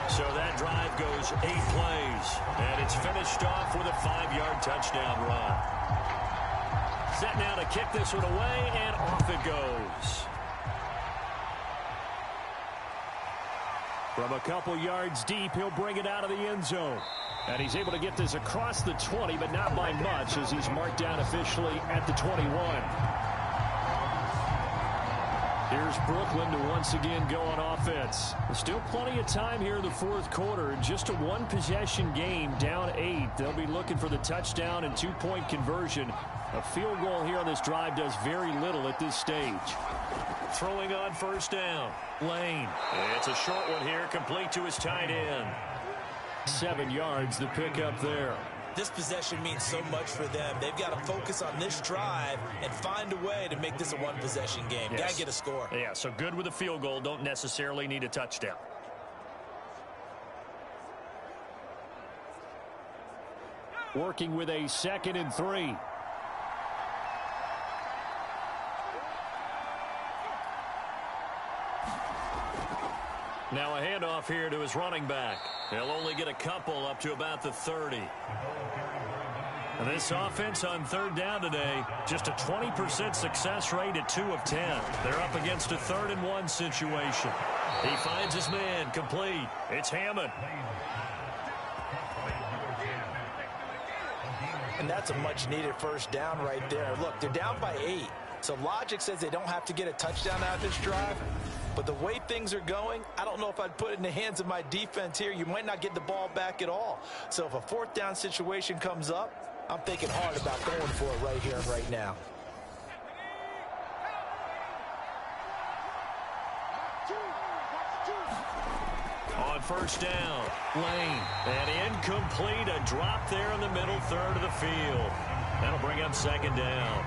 So that drive goes 8 plays. And it's finished off with a 5-yard touchdown run. Set now to kick this one away, and off it goes. From a couple yards deep, he'll bring it out of the end zone. And he's able to get this across the 20, but not by much, as he's marked down officially at the 21. Here's Brooklyn to once again go on offense. There's still plenty of time here in the 4th quarter. Just a 1-possession game, down 8. They'll be looking for the touchdown and 2-point conversion. A field goal here on this drive does very little at this stage. Throwing on 1st down. Lane. It's a short one here, complete to his tight end. 7 yards, the pickup there. This possession means so much for them. They've got to focus on this drive and find a way to make this a 1-possession game. Yes. Got to get a score. Yeah, so good with a field goal. Don't necessarily need a touchdown. Working with a 2nd and 3. Now a handoff here to his running back. He'll only get a couple up to about the 30. And this offense on 3rd down today, just a 20% success rate at 2 of 10. They're up against a 3rd and 1 situation. He finds his man, complete. It's Hammond. And that's a much-needed first down right there. Look, they're down by 8. So logic says they don't have to get a touchdown out of this drive. But the way things are going, I don't know if I'd put it in the hands of my defense here. You might not get the ball back at all. So if a fourth down situation comes up, I'm thinking hard about going for it right here and right now. On first down, Lane. And incomplete, a drop there in the middle third of the field. That'll bring up second down.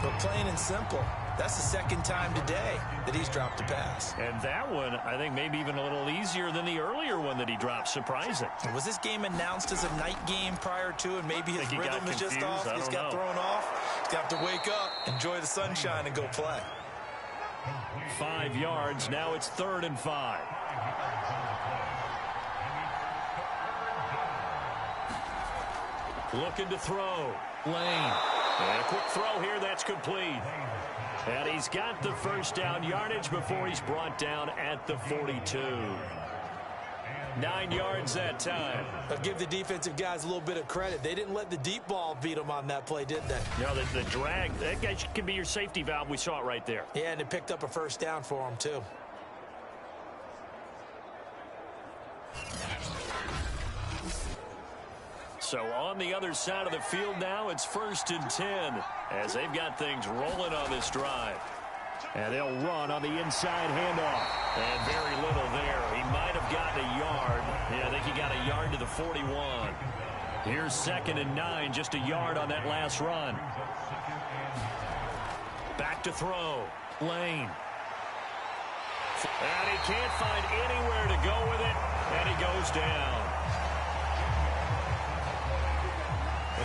But plain and simple, that's the second time today that he's dropped a pass. And that one, I think, maybe even a little easier than the earlier one that he dropped. Surprising. Was this game announced as a night game prior to, and maybe his rhythm is just off? He's got thrown off. He's got to wake up, enjoy the sunshine, and go play. 5 yards. Now it's 3rd and 5. Looking to throw. Lane. And a quick throw here. That's complete. And he's got the first down yardage before he's brought down at the 42. 9 yards that time. I'll give the defensive guys a little bit of credit. They didn't let the deep ball beat them on that play, did they? No, the drag, that guy can be your safety valve. We saw it right there. Yeah, and it picked up a first down for him, too. So on the other side of the field now, it's 1st and 10 as they've got things rolling on this drive. And they'll run on the inside handoff. And very little there. He might have gotten a yard. Yeah, I think he got a yard to the 41. Here's 2nd and 9, just a yard on that last run. Back to throw. Lane. And he can't find anywhere to go with it. And he goes down.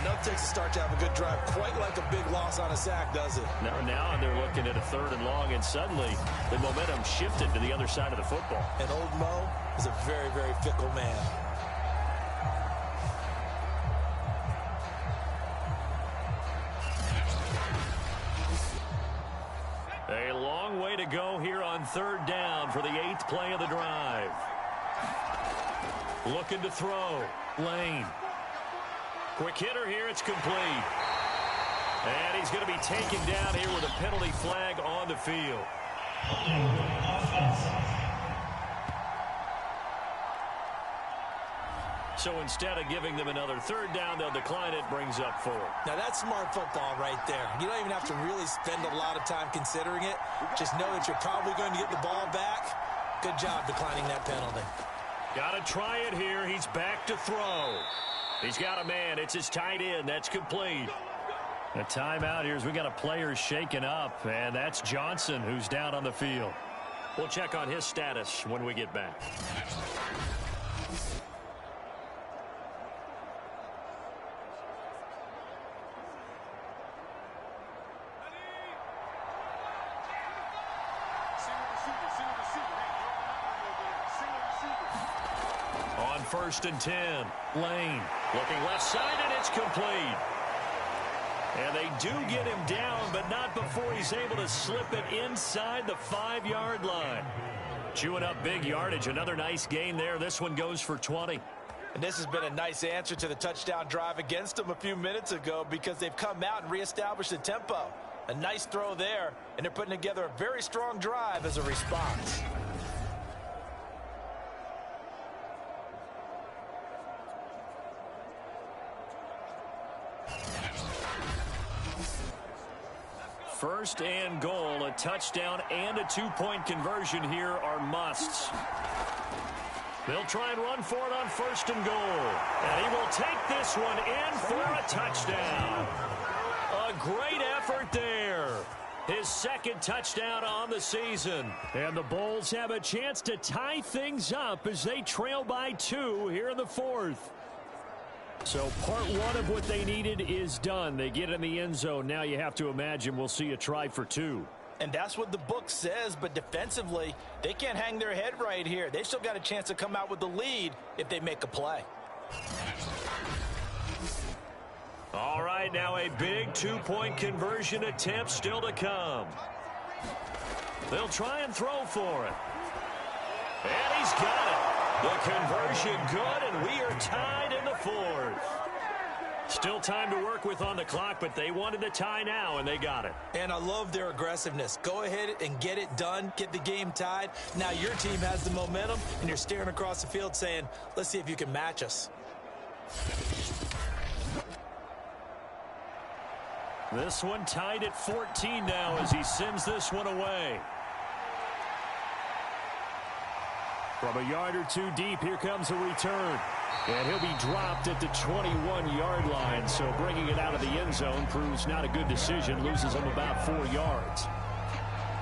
Enough takes to start to have a good drive. Quite like a big loss on a sack, does it? Now they're looking at a 3rd and long, and suddenly the momentum shifted to the other side of the football. And old Mo is a very, very fickle man. A long way to go here on 3rd down for the 8th play of the drive. Looking to throw. Lane. Quick hitter here. It's complete. And he's going to be taken down here with a penalty flag on the field. So instead of giving them another 3rd down, they'll decline it. Brings up 4. Now that's smart football right there. You don't even have to really spend a lot of time considering it. Just know that you're probably going to get the ball back. Good job declining that penalty. Got to try it here. He's back to throw. He's got a man. It's his tight end. That's complete. A timeout here as we got a player shaken up, and that's Johnson who's down on the field. We'll check on his status when we get back. On 1st and 10, Lane looking left side, and it's complete. And they do get him down, but not before he's able to slip it inside the 5-yard line. Chewing up big yardage. Another nice gain there. This one goes for 20. And this has been a nice answer to the touchdown drive against them a few minutes ago because they've come out and reestablished the tempo. A nice throw there, and they're putting together a very strong drive as a response. First and goal, a touchdown and a 2-point conversion here are musts. They'll try and run for it on 1st and goal. And he will take this one in for a touchdown. A great effort there. His 2nd touchdown on the season. And the Bulls have a chance to tie things up as they trail by 2 here in the 4th. So part 1 of what they needed is done. They get in the end zone. Now you have to imagine we'll see a try for 2. And that's what the book says, but defensively, they can't hang their head right here. They've still got a chance to come out with the lead if they make a play. All right, now a big 2-point conversion attempt still to come. They'll try and throw for it. And he's got it. The conversion good, and we are tied in the 4th. Still time to work with on the clock, but they wanted the tie now, and they got it. And I love their aggressiveness. Go ahead and get it done. Get the game tied. Now your team has the momentum, and you're staring across the field saying, let's see if you can match us. This one tied at 14 now as he sends this one away. From a yard or two deep, here comes a return. And he'll be dropped at the 21-yard line, so bringing it out of the end zone proves not a good decision. Loses him about 4 yards.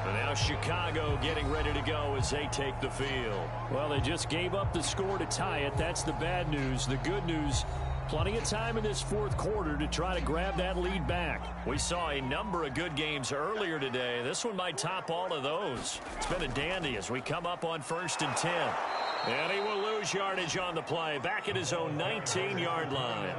And now Chicago getting ready to go as they take the field. Well, they just gave up the score to tie it. That's the bad news. The good news, plenty of time in this fourth quarter to try to grab that lead back. We saw a number of good games earlier today. This one might top all of those. It's been a dandy as we come up on 1st and 10. And he will lose yardage on the play, back at his own 19-yard line.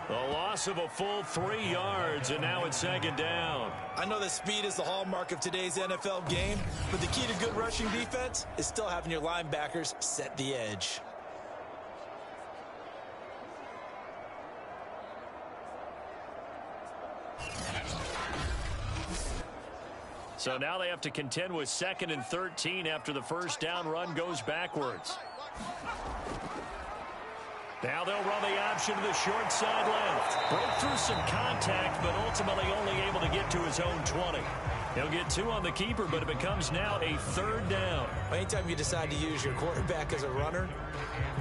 A loss of a full 3 yards, and now it's 2nd down. I know that speed is the hallmark of today's NFL game, but the key to good rushing defense is still having your linebackers set the edge. So now they have to contend with 2nd and 13 after the first down run goes backwards. Now they'll run the option to the short side left. Broke through some contact, but ultimately only able to get to his own 20. He'll get 2 on the keeper, but it becomes now a 3rd down. Anytime you decide to use your quarterback as a runner,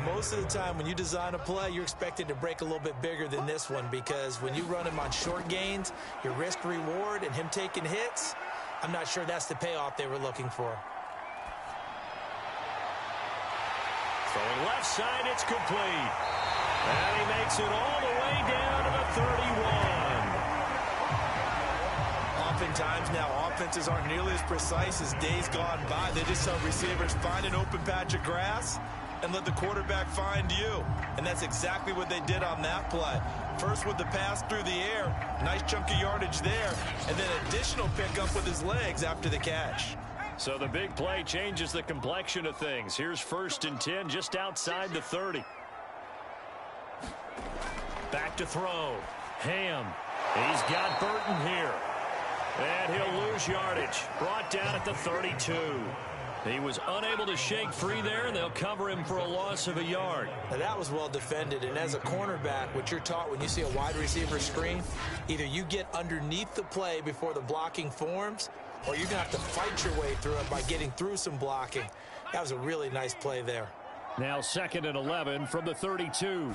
most of the time when you design a play, you're expected to break a little bit bigger than this one, because when you run him on short gains, your risk reward and him taking hits, I'm not sure that's the payoff they were looking for. Throwing left side, it's complete. And he makes it all the way down to the 31. Oftentimes now, offenses aren't nearly as precise as days gone by. They just tell receivers, find an open patch of grass and let the quarterback find you. And that's exactly what they did on that play. First with the pass through the air, nice chunk of yardage there, and then additional pickup with his legs after the catch. So the big play changes the complexion of things. Here's 1st and 10 just outside the 30. Back to throw. Ham. He's got Burton here. And he'll lose yardage. Brought down at the 32. He was unable to shake free there, and they'll cover him for a loss of a yard. Now that was well defended, and as a cornerback, what you're taught when you see a wide receiver screen, either you get underneath the play before the blocking forms, or you're going to have to fight your way through it by getting through some blocking. That was a really nice play there. Now 2nd and 11 from the 32.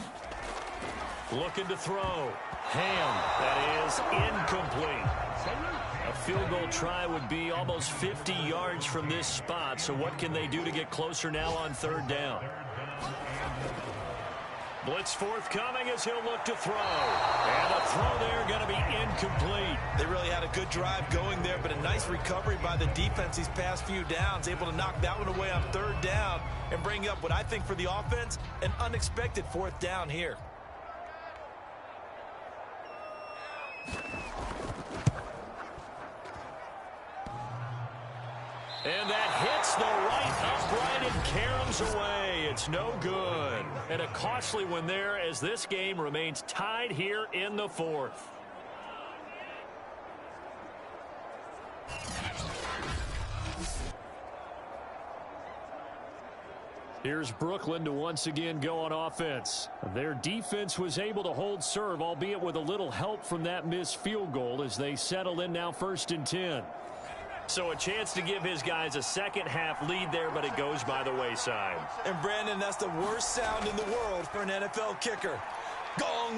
Looking to throw. Ham. That is incomplete. A field goal try would be almost 50 yards from this spot. So what can they do to get closer now on 3rd down? Blitz forthcoming as he'll look to throw. And a throw there going to be incomplete. They really had a good drive going there, but a nice recovery by the defense these past few downs, able to knock that one away on 3rd down and bring up what I think for the offense, an unexpected 4th down here. And that hits the right upright and caroms away. It's no good. And a costly one there as this game remains tied here in the 4th. Here's Brooklyn to once again go on offense. Their defense was able to hold serve, albeit with a little help from that missed field goal as they settle in now 1st and 10. So a chance to give his guys a second-half lead there, but it goes by the wayside. And, Brandon, that's the worst sound in the world for an NFL kicker. Gong!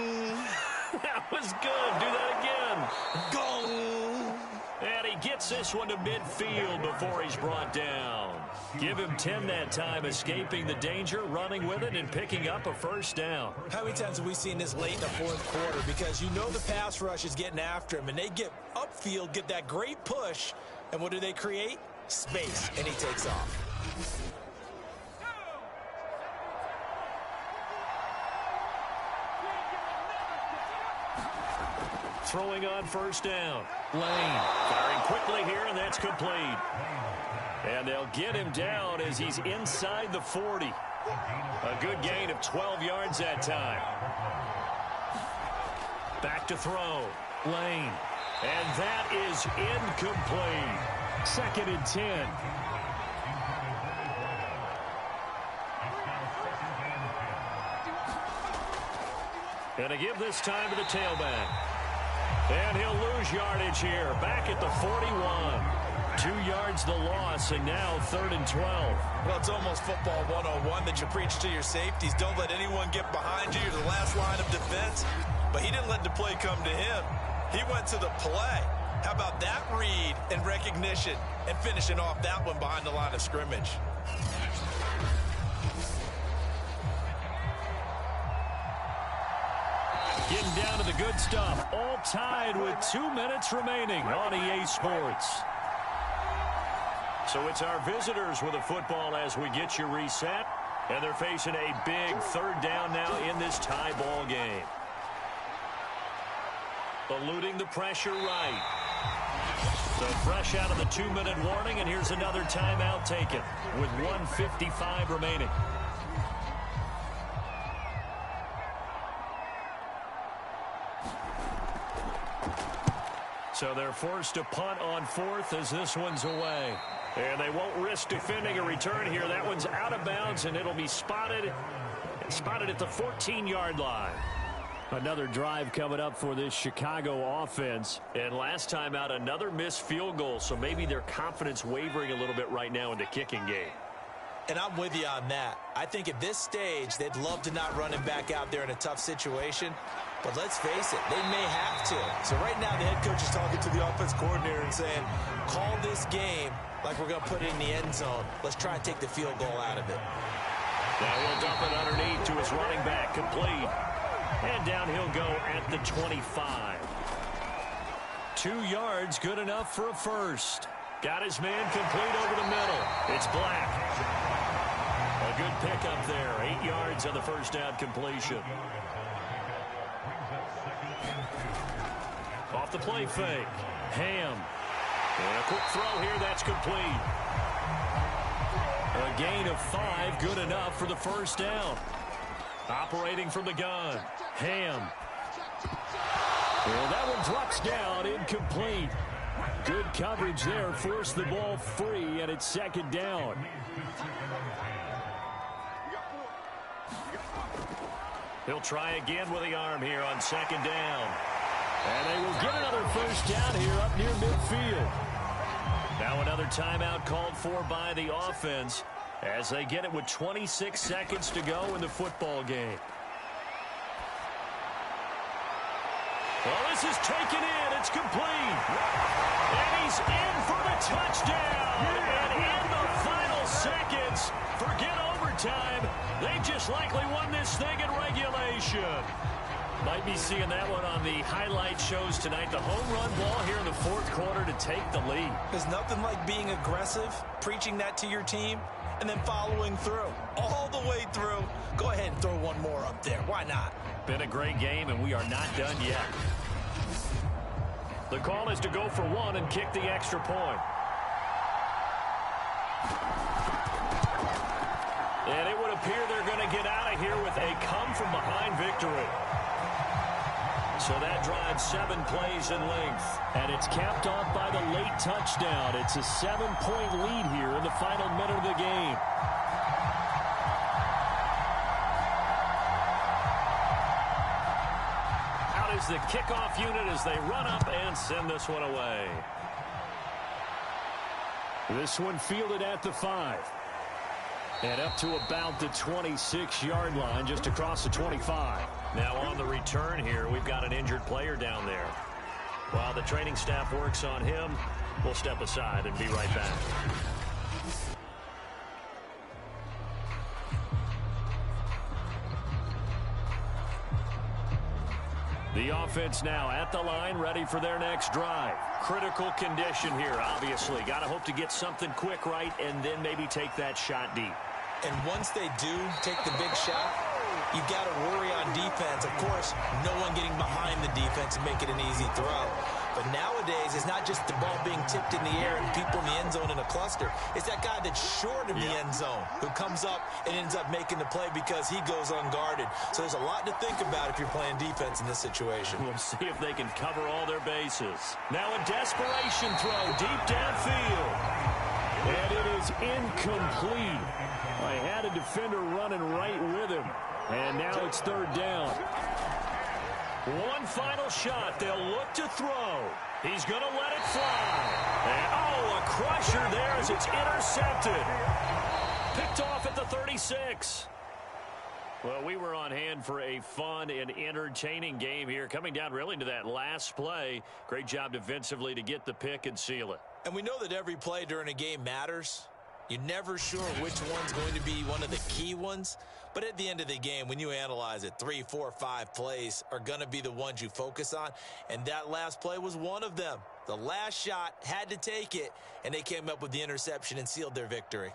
That was good. Do that again. Gong! And he gets this one to midfield before he's brought down. Give him 10 that time, escaping the danger, running with it, and picking up a 1st down. How many times have we seen this late in the 4th quarter? Because you know the pass rush is getting after him, and they get upfield, get that great push, and what do they create? Space, and he takes off. Throwing on 1st down. Lane firing quickly here, and that's complete. And they'll get him down as he's inside the 40. A good gain of 12 yards that time. Back to throw. Lane. And that is incomplete. 2nd and 10. Gonna give this time to the tailback. And he'll lose yardage here. Back at the 41. 2 yards the loss, and now 3rd and 12. Well, it's almost football 101 that you preach to your safeties. Don't let anyone get behind you. You're the last line of defense. But he didn't let the play come to him. He went to the play. How about that read and recognition and finishing off that one behind the line of scrimmage? Getting down to the good stuff. All tied with 2 minutes remaining on EA Sports. So it's our visitors with a football as we get you reset. And they're facing a big 3rd down now in this tie ball game. Eluding the pressure right. So fresh out of the 2-minute warning, and here's another timeout taken with 1:55 remaining. So they're forced to punt on 4th as this one's away. And they won't risk defending a return here. That one's out of bounds, and it'll be spotted at the 14-yard line. Another drive coming up for this Chicago offense. And last time out, another missed field goal, so maybe their confidence wavering a little bit right now in the kicking game. And I'm with you on that. I think at this stage, they'd love to not run him back out there in a tough situation. But let's face it, they may have to. So right now, the head coach is talking to the offense coordinator and saying, call this game like we're going to put it in the end zone. Let's try and take the field goal out of it. Now he'll dump it underneath to his running back, complete. And down he'll go at the 25. 2 yards, good enough for a first. Got his man complete over the middle. It's Black. A good pickup there. 8 yards on the first down completion. Off the play fake. Ham. And a quick throw here. That's complete. A gain of 5. Good enough for the first down. Operating from the gun. Ham. Well, that one drops down. Incomplete. Good coverage there. Forced the ball free, and it's 2nd down. He'll try again with the arm here on 2nd down. And they will get another first down here up near midfield. Now another timeout called for by the offense as they get it with 26 seconds to go in the football game. Well, this is taken in. It's complete. And he's in for the touchdown. And in the final seconds, forget overtime. They just likely won this thing in regulation. Might be seeing that one on the highlight shows tonight. The home run ball here in the 4th quarter to take the lead. There's nothing like being aggressive, preaching that to your team, and then following through. All the way through. Go ahead and throw one more up there. Why not? Been a great game, and we are not done yet. The call is to go for 1 and kick the extra point. And it would appear they're going to get out of here with a come-from-behind victory. So that drives 7 plays in length. And it's capped off by the late touchdown. It's a 7-point lead here in the final minute of the game. Out is the kickoff unit as they run up and send this one away. This one fielded at the 5. And up to about the 26-yard line, just across the 25. Now on the return here, we've got an injured player down there. While the training staff works on him, we'll step aside and be right back. The offense now at the line, ready for their next drive. Critical condition here, obviously. Got to hope to get something quick right and then maybe take that shot deep. And once they do take the big shot, you've got to worry on defense. Of course, no one getting behind the defense and make it an easy throw. But nowadays, it's not just the ball being tipped in the air and people in the end zone in a cluster. It's that guy that's short of the end zone who comes up and ends up making the play because he goes unguarded. So there's a lot to think about if you're playing defense in this situation. We'll see if they can cover all their bases. Now a desperation throw deep downfield. And it is incomplete. I had a defender running right with him. And now it's third down. One final shot. They'll look to throw. He's going to let it fly. And, oh, a crusher there as it's intercepted. Picked off at the 36. Well, we were on hand for a fun and entertaining game here. Coming down really to that last play. Great job defensively to get the pick and seal it. And we know that every play during a game matters. You're never sure which one's going to be one of the key ones. But at the end of the game, when you analyze it, 3, 4, 5 plays are going to be the ones you focus on. And that last play was one of them. The last shot had to take it, and they came up with the interception and sealed their victory.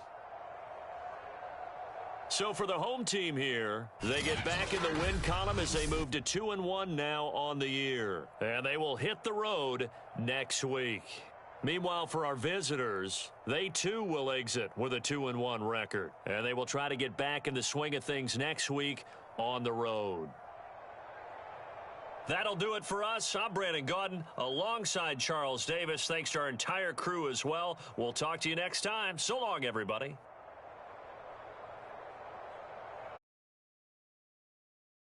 So for the home team here, they get back in the win column as they move to 2-1 now on the year. And they will hit the road next week. Meanwhile, for our visitors, they too will exit with a 2-1 record. And they will try to get back in the swing of things next week on the road. That'll do it for us. I'm Brandon Gaudin alongside Charles Davis. Thanks to our entire crew as well. We'll talk to you next time. So long, everybody.